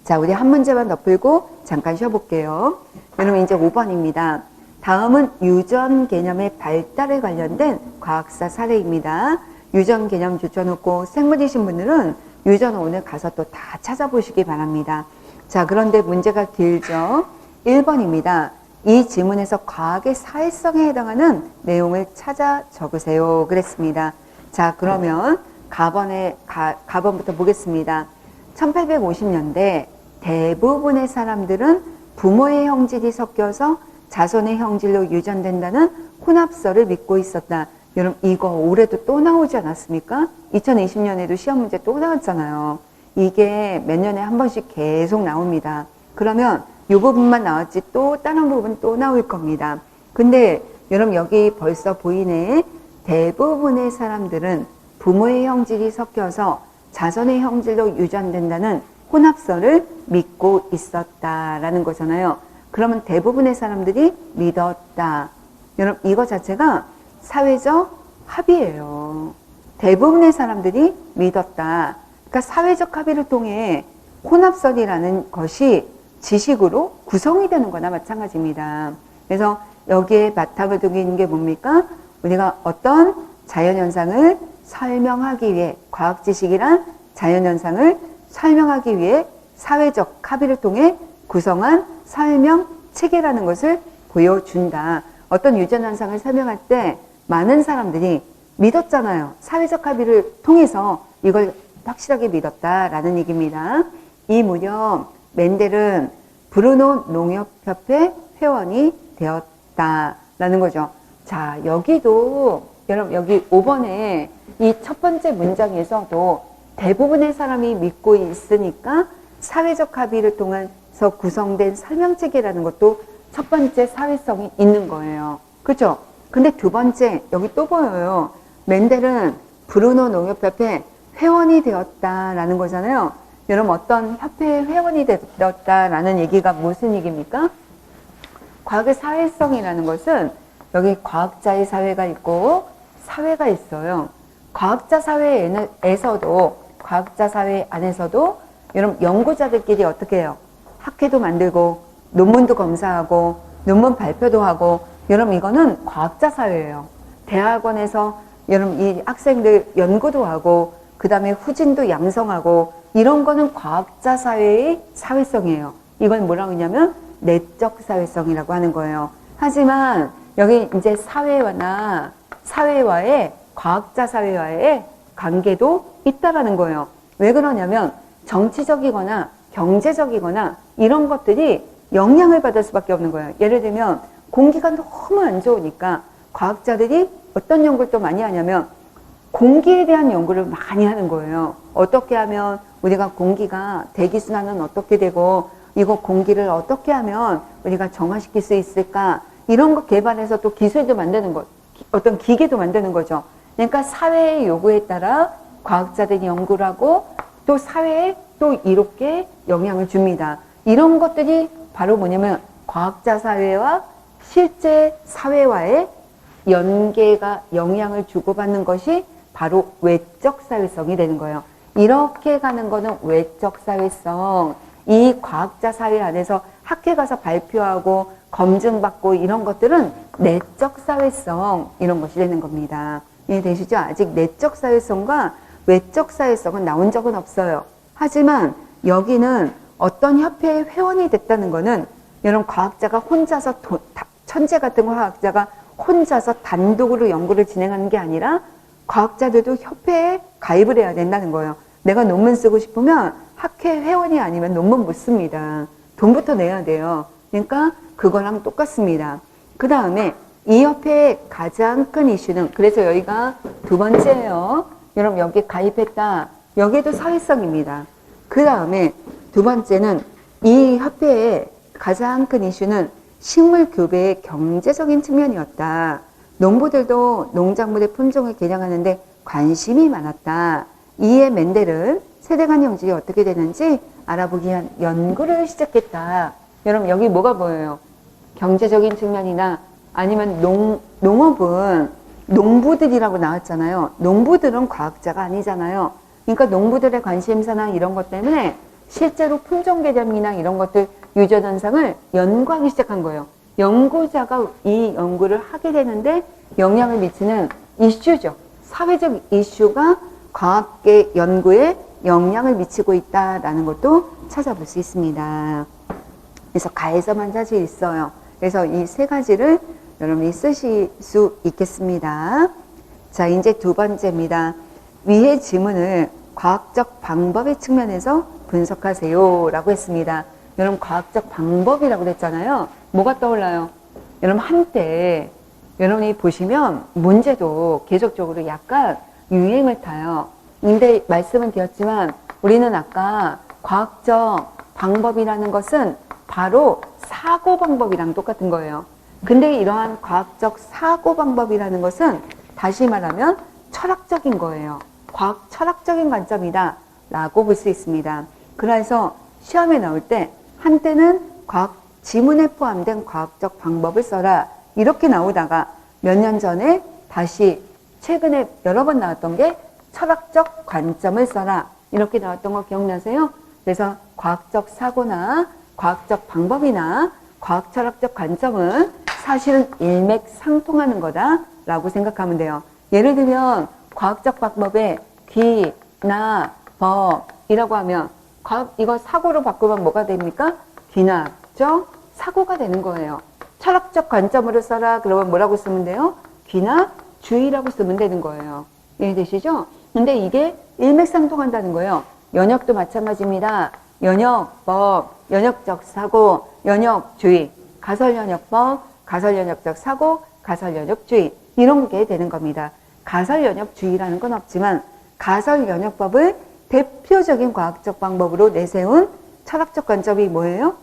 자, 우리 한 문제만 더 풀고 잠깐 쉬어볼게요. 여러분 이제 5번입니다. 다음은 유전 개념의 발달에 관련된 과학사 사례입니다. 유전 개념 붙여놓고 생물이신 분들은 유전 오늘 가서 또 다 찾아보시기 바랍니다. 자, 그런데 문제가 길죠. 1번입니다. 이 지문에서 과학의 사회성에 해당하는 내용을 찾아 적으세요. 그랬습니다. 자, 그러면 가번부터 보겠습니다. 1850년대 대부분의 사람들은 부모의 형질이 섞여서 자손의 형질로 유전된다는 혼합설을 믿고 있었다. 여러분 이거 올해도 또 나오지 않았습니까? 2020년에도 시험 문제 또 나왔잖아요. 이게 몇 년에 한 번씩 계속 나옵니다. 그러면 이 부분만 나왔지 또 다른 부분 또 나올 겁니다. 근데 여러분 여기 벌써 보이네. 대부분의 사람들은 부모의 형질이 섞여서 자손의 형질로 유전된다는 혼합설을 믿고 있었다라는 거잖아요. 그러면 대부분의 사람들이 믿었다. 여러분 이거 자체가 사회적 합의예요. 대부분의 사람들이 믿었다. 그러니까 사회적 합의를 통해 혼합설이라는 것이 지식으로 구성이 되는 거나 마찬가지입니다. 그래서 여기에 바탕을 두고 있는 게 뭡니까? 우리가 어떤 자연현상을 설명하기 위해 과학 지식이란 자연현상을 설명하기 위해 사회적 합의를 통해 구성한 설명 체계라는 것을 보여준다. 어떤 유전현상을 설명할 때 많은 사람들이 믿었잖아요. 사회적 합의를 통해서 이걸 확실하게 믿었다라는 얘기입니다. 이 무렵 멘델은 브루노 농협협회 회원이 되었다라는 거죠. 자, 여기도 여러분 여기 5번에 이 첫 번째 문장에서도 대부분의 사람이 믿고 있으니까 사회적 합의를 통해서 구성된 설명체계라는 것도 첫 번째 사회성이 있는 거예요. 그렇죠? 근데 두 번째 여기 또 보여요. 멘델은 브루노 농협협회 회원이 되었다라는 거잖아요. 여러분 어떤 협회의 회원이 되었다라는 얘기가 무슨 얘기입니까? 과학의 사회성이라는 것은 여기 과학자의 사회가 있고 사회가 있어요. 과학자 사회에서도 과학자 사회 안에서도 여러분 연구자들끼리 어떻게 해요? 학회도 만들고 논문도 검사하고 논문 발표도 하고 여러분 이거는 과학자 사회예요. 대학원에서 여러분 이 학생들 연구도 하고 그 다음에 후진도 양성하고 이런 거는 과학자 사회의 사회성이에요. 이건 뭐라고 하냐면 내적 사회성이라고 하는 거예요. 하지만 여기 이제 사회와의 과학자 사회와의 관계도 있다라는 거예요. 왜 그러냐면 정치적이거나 경제적이거나 이런 것들이 영향을 받을 수밖에 없는 거예요. 예를 들면 공기가 너무 안 좋으니까 과학자들이 어떤 연구를 또 많이 하냐면 공기에 대한 연구를 많이 하는 거예요. 어떻게 하면 우리가 공기가 대기순환은 어떻게 되고 이거 공기를 어떻게 하면 우리가 정화시킬 수 있을까 이런 거 개발해서 또 기술도 만드는 것, 어떤 기계도 만드는 거죠. 그러니까 사회의 요구에 따라 과학자들이 연구를 하고 또 사회에 또 이롭게 영향을 줍니다. 이런 것들이 바로 뭐냐면 과학자 사회와 실제 사회와의 연계가 영향을 주고받는 것이 바로 외적 사회성이 되는 거예요. 이렇게 가는 거는 외적 사회성. 이 과학자 사회 안에서 학회 가서 발표하고 검증받고 이런 것들은 내적 사회성 이런 것이 되는 겁니다. 이해되시죠? 아직 내적 사회성과 외적 사회성은 나온 적은 없어요. 하지만 여기는 어떤 협회의 회원이 됐다는 거는 여러분 과학자가 혼자서 천재 같은 과학자가 혼자서 단독으로 연구를 진행하는 게 아니라 과학자들도 협회에 가입을 해야 된다는 거예요. 내가 논문 쓰고 싶으면 학회 회원이 아니면 논문 못 씁니다. 돈부터 내야 돼요. 그러니까 그거랑 똑같습니다. 그 다음에 이 협회의 가장 큰 이슈는 그래서 여기가 두 번째예요. 여러분 여기 가입했다. 여기도 사회성입니다. 그 다음에 두 번째는 이 협회의 가장 큰 이슈는 식물 교배의 경제적인 측면이었다. 농부들도 농작물의 품종을 개량하는데 관심이 많았다. 이에 멘델은 세대 간 형질이 어떻게 되는지 알아보기 위한 연구를 시작했다. 여러분 여기 뭐가 보여요? 경제적인 측면이나 아니면 농업은 농부들이라고 나왔잖아요. 농부들은 과학자가 아니잖아요. 그러니까 농부들의 관심사나 이런 것 때문에 실제로 품종 개념이나 이런 것들 유전현상을 연구하기 시작한 거예요. 연구자가 이 연구를 하게 되는데 영향을 미치는 이슈죠. 사회적 이슈가 과학계 연구에 영향을 미치고 있다라는 것도 찾아볼 수 있습니다. 그래서 가에서만 사실 있어요. 그래서 이 세 가지를 여러분이 쓰실 수 있겠습니다. 자, 이제 두 번째입니다. 위의 지문을 과학적 방법의 측면에서 분석하세요 라고 했습니다. 여러분 과학적 방법이라고 그랬잖아요. 뭐가 떠올라요? 여러분 한때 여러분이 보시면 문제도 계속적으로 약간 유행을 타요. 근데 말씀은 드렸지만 우리는 아까 과학적 방법이라는 것은 바로 사고 방법이랑 똑같은 거예요. 근데 이러한 과학적 사고 방법이라는 것은 다시 말하면 철학적인 거예요. 과학 철학적인 관점이다 라고 볼 수 있습니다. 그래서 시험에 나올 때 한때는 과학 지문에 포함된 과학적 방법을 써라 이렇게 나오다가 몇 년 전에 다시 최근에 여러 번 나왔던 게 철학적 관점을 써라 이렇게 나왔던 거 기억나세요? 그래서 과학적 사고나 과학적 방법이나 과학 철학적 관점은 사실은 일맥상통하는 거다 라고 생각하면 돼요. 예를 들면 과학적 방법에 귀, 나, 법이라고 하면 이거 사고로 바꾸면 뭐가 됩니까? 귀납적 사고가 되는 거예요. 철학적 관점으로 써라 그러면 뭐라고 쓰면 돼요? 귀납 주의라고 쓰면 되는 거예요. 이해되시죠? 근데 이게 일맥상통한다는 거예요. 연역도 마찬가지입니다. 연역법, 연역적 사고, 연역주의, 가설연역법, 가설연역적 사고, 가설연역주의 이런 게 되는 겁니다. 가설연역주의라는 건 없지만 가설연역법을 대표적인 과학적 방법으로 내세운 철학적 관점이 뭐예요?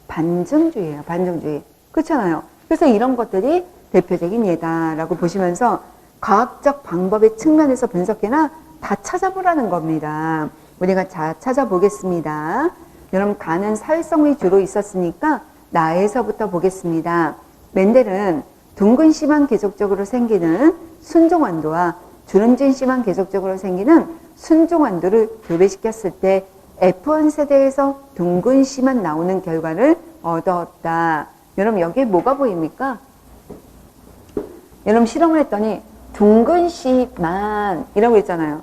반증주의예요. 반증주의. 그렇잖아요. 그래서 이런 것들이 대표적인 예다라고 보시면서 과학적 방법의 측면에서 분석해나 다 찾아보라는 겁니다. 우리가 자 찾아보겠습니다. 여러분 가는 사회성이 주로 있었으니까 나에서부터 보겠습니다. 멘델은 둥근 씨만 계속적으로 생기는 순종완도와 주름진 씨만 계속적으로 생기는 순종완도를 교배시켰을 때 F1 세대에서 둥근 씨만 나오는 결과를 얻었다. 여러분 여기에 뭐가 보입니까? 여러분 실험을 했더니 둥근 씨만 이라고 했잖아요.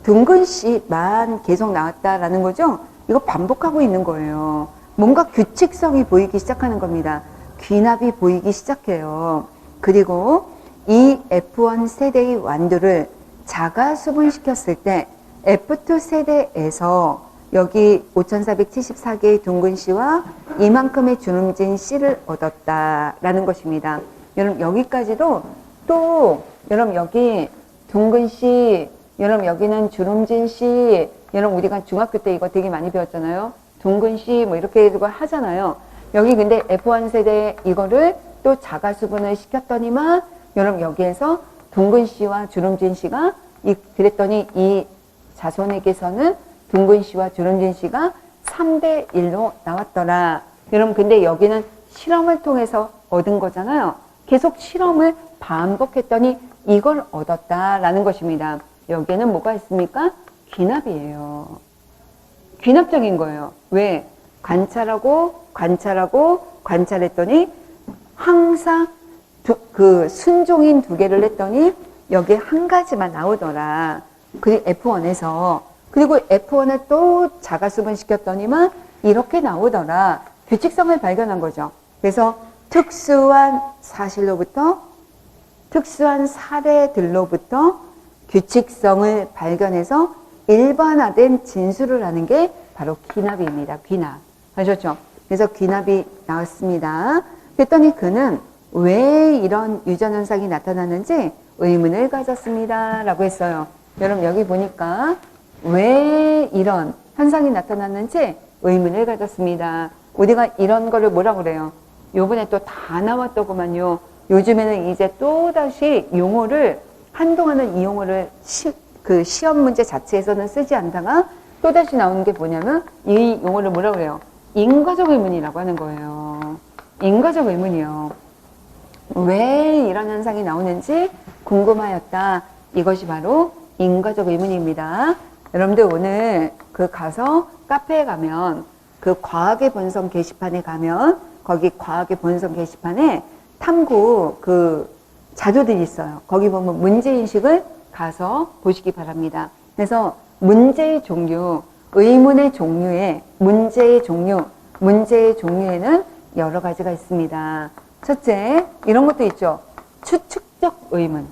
둥근 씨만 계속 나왔다라는 거죠. 이거 반복하고 있는 거예요. 뭔가 규칙성이 보이기 시작하는 겁니다. 귀납이 보이기 시작해요. 그리고 이 F1 세대의 완도를 자가 수분시켰을 때 F2 세대에서 여기 5474개의 둥근 씨와 이만큼의 주름진 씨를 얻었다라는 것입니다. 여러분 여기까지도 또 여러분 여기 둥근 씨, 여러분 여기는 주름진 씨, 여러분 우리가 중학교 때 이거 되게 많이 배웠잖아요. 둥근 씨 뭐 이렇게 하잖아요. 여기 근데 F1 세대 이거를 또 자가 수분을 시켰더니만 여러분 여기에서 둥근 씨와 주름진 씨가 그랬더니 이 자손에게서는 둥근 씨와 주름진 씨가 3대 1로 나왔더라. 여러분 근데 여기는 실험을 통해서 얻은 거잖아요. 계속 실험을 반복했더니 이걸 얻었다라는 것입니다. 여기에는 뭐가 있습니까? 귀납이에요. 귀납적인 거예요. 왜? 관찰했더니 항상 그 순종인 두 개를 했더니 여기에 한 가지만 나오더라. 그 F1에서. 그리고 F1을 또 자가수분 시켰더니만 이렇게 나오더라. 규칙성을 발견한 거죠. 그래서 특수한 사실로부터 특수한 사례들로부터 규칙성을 발견해서 일반화된 진술을 하는 게 바로 귀납입니다. 귀납. 아셨죠? 그래서 귀납이 나왔습니다. 그랬더니 그는 왜 이런 유전현상이 나타나는지 의문을 가졌습니다. 라고 했어요. 여러분 여기 보니까 왜 이런 현상이 나타났는지 의문을 가졌습니다. 우리가 이런 거를 뭐라고 그래요? 요번에 또 다 나왔더구만요. 요즘에는 이제 또다시 용어를 한동안은 이 용어를 시험 문제 자체에서는 쓰지 않다가 또다시 나오는 게 뭐냐면 이 용어를 뭐라고 그래요? 인과적 의문이라고 하는 거예요. 인과적 의문이요. 왜 이런 현상이 나오는지 궁금하였다. 이것이 바로 인과적 의문입니다. 여러분들 오늘 그 가서 카페에 가면 그 과학의 본성 게시판에 가면 거기 과학의 본성 게시판에 탐구 그 자료들이 있어요. 거기 보면 문제인식을 가서 보시기 바랍니다. 그래서 문제의 종류, 의문의 종류에 문제의 종류에는 여러 가지가 있습니다. 첫째, 이런 것도 있죠. 추측적 의문.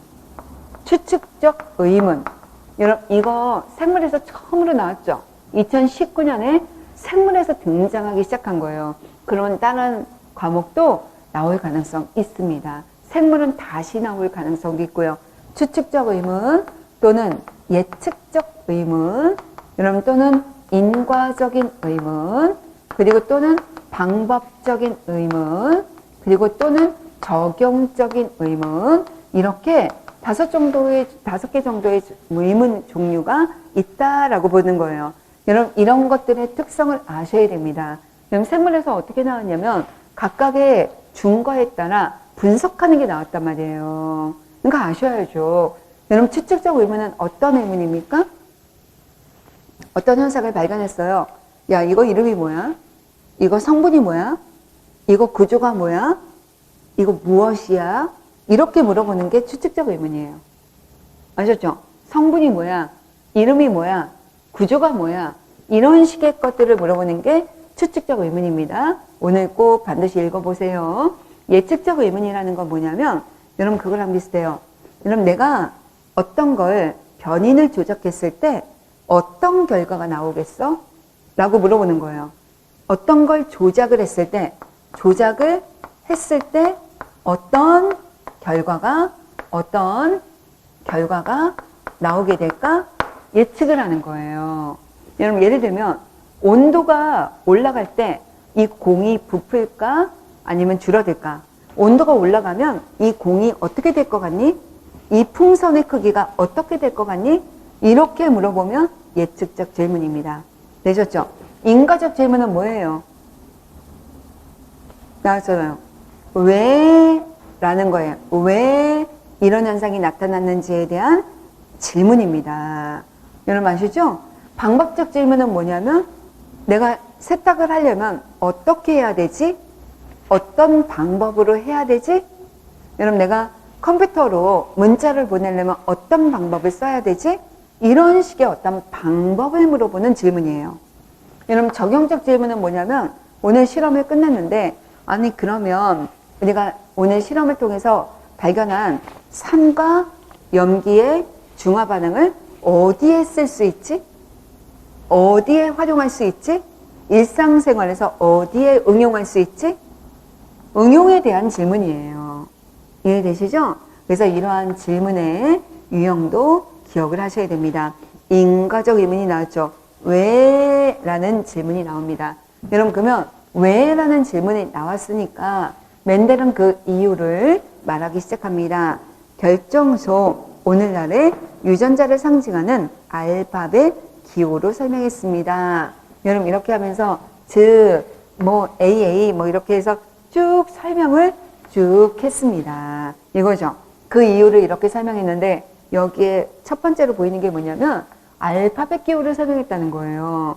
여러분, 이거 생물에서 처음으로 나왔죠. 2019년에 생물에서 등장하기 시작한 거예요. 그런 다른 과목도 나올 가능성 있습니다. 생물은 다시 나올 가능성도 있고요. 추측적 의문 또는 예측적 의문, 여러분 또는 인과적인 의문, 그리고 또는 방법적인 의문, 그리고 또는 적용적인 의문, 이렇게 5개 정도의 의문 종류가 있다라고 보는 거예요. 여러분, 이런 것들의 특성을 아셔야 됩니다. 여러분, 생물에서 어떻게 나왔냐면 각각의 준거에 따라 분석하는 게 나왔단 말이에요. 그러니까 아셔야죠. 여러분, 추측적 의문은 어떤 의문입니까? 어떤 현상을 발견했어요. 야, 이거 이름이 뭐야? 이거 성분이 뭐야? 이거 구조가 뭐야? 이거 무엇이야? 이렇게 물어보는 게 추측적 의문이에요. 아셨죠? 성분이 뭐야? 이름이 뭐야? 구조가 뭐야? 이런 식의 것들을 물어보는 게 추측적 의문입니다. 오늘 꼭 반드시 읽어보세요. 예측적 의문이라는 건 뭐냐면 여러분 그거랑 비슷해요. 여러분 내가 어떤 걸 변인을 조작했을 때 어떤 결과가 나오겠어? 라고 물어보는 거예요. 어떤 걸 조작을 했을 때 어떤 결과가 나오게 될까? 예측을 하는 거예요. 여러분 예를 들면 온도가 올라갈 때 이 공이 부풀까? 아니면 줄어들까? 온도가 올라가면 이 공이 어떻게 될 것 같니? 이 풍선의 크기가 어떻게 될 것 같니? 이렇게 물어보면 예측적 질문입니다. 되셨죠? 인과적 질문은 뭐예요? 나왔잖아요. 왜? 라는 거예요. 왜 이런 현상이 나타났는지에 대한 질문입니다. 여러분 아시죠? 방법적 질문은 뭐냐면 내가 세탁을 하려면 어떻게 해야 되지? 어떤 방법으로 해야 되지? 여러분 내가 컴퓨터로 문자를 보내려면 어떤 방법을 써야 되지? 이런 식의 어떤 방법을 물어보는 질문이에요. 여러분 적용적 질문은 뭐냐면 오늘 실험을 끝냈는데 아니 그러면 우리가 오늘 실험을 통해서 발견한 산과 염기의 중화 반응을 어디에 쓸 수 있지? 어디에 활용할 수 있지? 일상생활에서 어디에 응용할 수 있지? 응용에 대한 질문이에요. 이해되시죠? 그래서 이러한 질문의 유형도 기억을 하셔야 됩니다. 인과적 의문이 나왔죠. 왜? 라는 질문이 나옵니다. 여러분 그러면 왜? 라는 질문이 나왔으니까 멘델은 그 이유를 말하기 시작합니다. 결정소, 오늘날의 유전자를 상징하는 알파벳 기호로 설명했습니다. 여러분 이렇게 하면서 AA 이렇게 해서 쭉 설명을 쭉 했습니다. 이거죠. 그 이유를 이렇게 설명했는데 여기에 첫 번째로 보이는 게 뭐냐면 알파벳 기호를 설명했다는 거예요.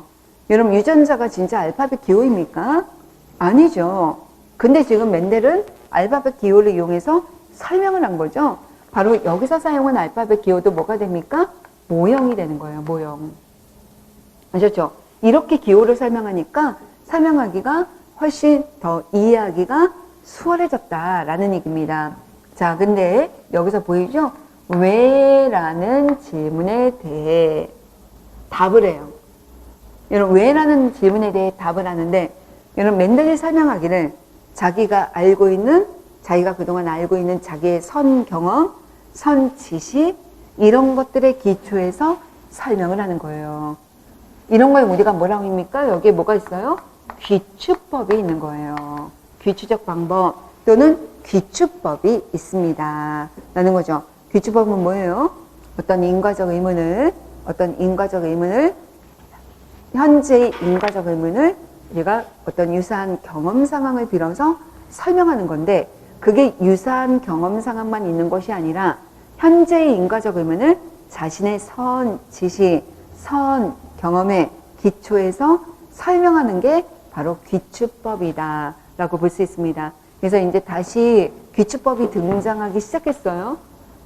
여러분 유전자가 진짜 알파벳 기호입니까? 아니죠. 근데 지금 멘델은 알파벳 기호를 이용해서 설명을 한 거죠. 바로 여기서 사용한 알파벳 기호도 뭐가 됩니까? 모형이 되는 거예요. 모형. 아셨죠? 이렇게 기호를 설명하니까 설명하기가 훨씬 더 이해하기가 수월해졌다라는 얘기입니다. 자, 근데 여기서 보이죠? 왜? 라는 질문에 대해 답을 해요. 여러분, 왜? 라는 질문에 대해 답을 하는데 여러분, 멘델이 설명하기를 자기가 그동안 알고 있는 자기의 선 경험, 선 지식 이런 것들의 기초에서 설명을 하는 거예요. 이런 걸 우리가 뭐라고 합니까? 여기에 뭐가 있어요? 귀추법이 있는 거예요. 귀추적 방법 또는 귀추법이 있습니다. 라는 거죠. 귀추법은 뭐예요? 어떤 인과적 의문을 현재의 인과적 의문을 우리가 어떤 유사한 경험 상황을 빌어서 설명하는 건데 그게 유사한 경험 상황만 있는 것이 아니라 현재의 인과적 의문을 자신의 선 지식, 선 경험의 기초에서 설명하는 게 바로 귀추법이다 라고 볼 수 있습니다. 그래서 이제 다시 기출법이 등장하기 시작했어요.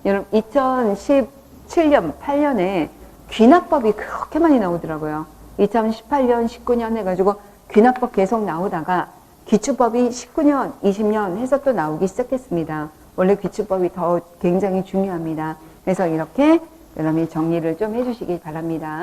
여러분 2017년, 8년에 귀납법이 그렇게 많이 나오더라고요. 2018년, 19년 해가지고 귀납법 계속 나오다가 기출법이 19년, 20년 해서 또 나오기 시작했습니다. 원래 기출법이 더 굉장히 중요합니다. 그래서 이렇게 여러분이 정리를 좀 해주시기 바랍니다.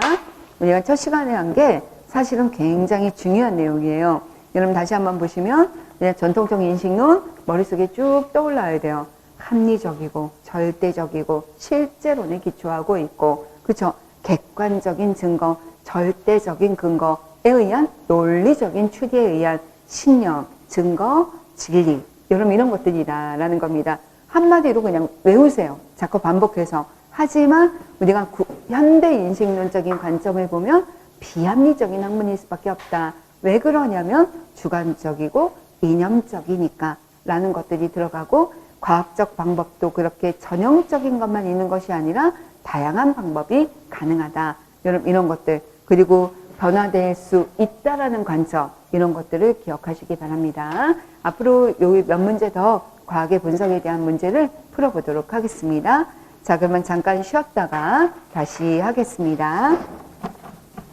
우리가 첫 시간에 한 게 사실은 굉장히 중요한 내용이에요. 여러분 다시 한번 보시면 그냥 전통적 인식론 머릿속에 쭉 떠올라야 돼요. 합리적이고 절대적이고 실제론에 기초하고 있고, 그렇죠? 객관적인 증거, 절대적인 근거에 의한 논리적인 추리에 의한 신념, 증거, 진리, 여러분 이런 것들이다라는 겁니다. 한마디로 그냥 외우세요. 자꾸 반복해서. 하지만 우리가 현대 인식론적인 관점을 보면 비합리적인 학문일 수밖에 없다. 왜 그러냐면 주관적이고 이념적이니까 라는 것들이 들어가고, 과학적 방법도 그렇게 전형적인 것만 있는 것이 아니라 다양한 방법이 가능하다. 여러분 이런 것들, 그리고 변화될 수 있다라는 관점, 이런 것들을 기억하시기 바랍니다. 앞으로 요 몇 문제 더 과학의 분석에 대한 문제를 풀어보도록 하겠습니다. 자, 그러면 잠깐 쉬었다가 다시 하겠습니다.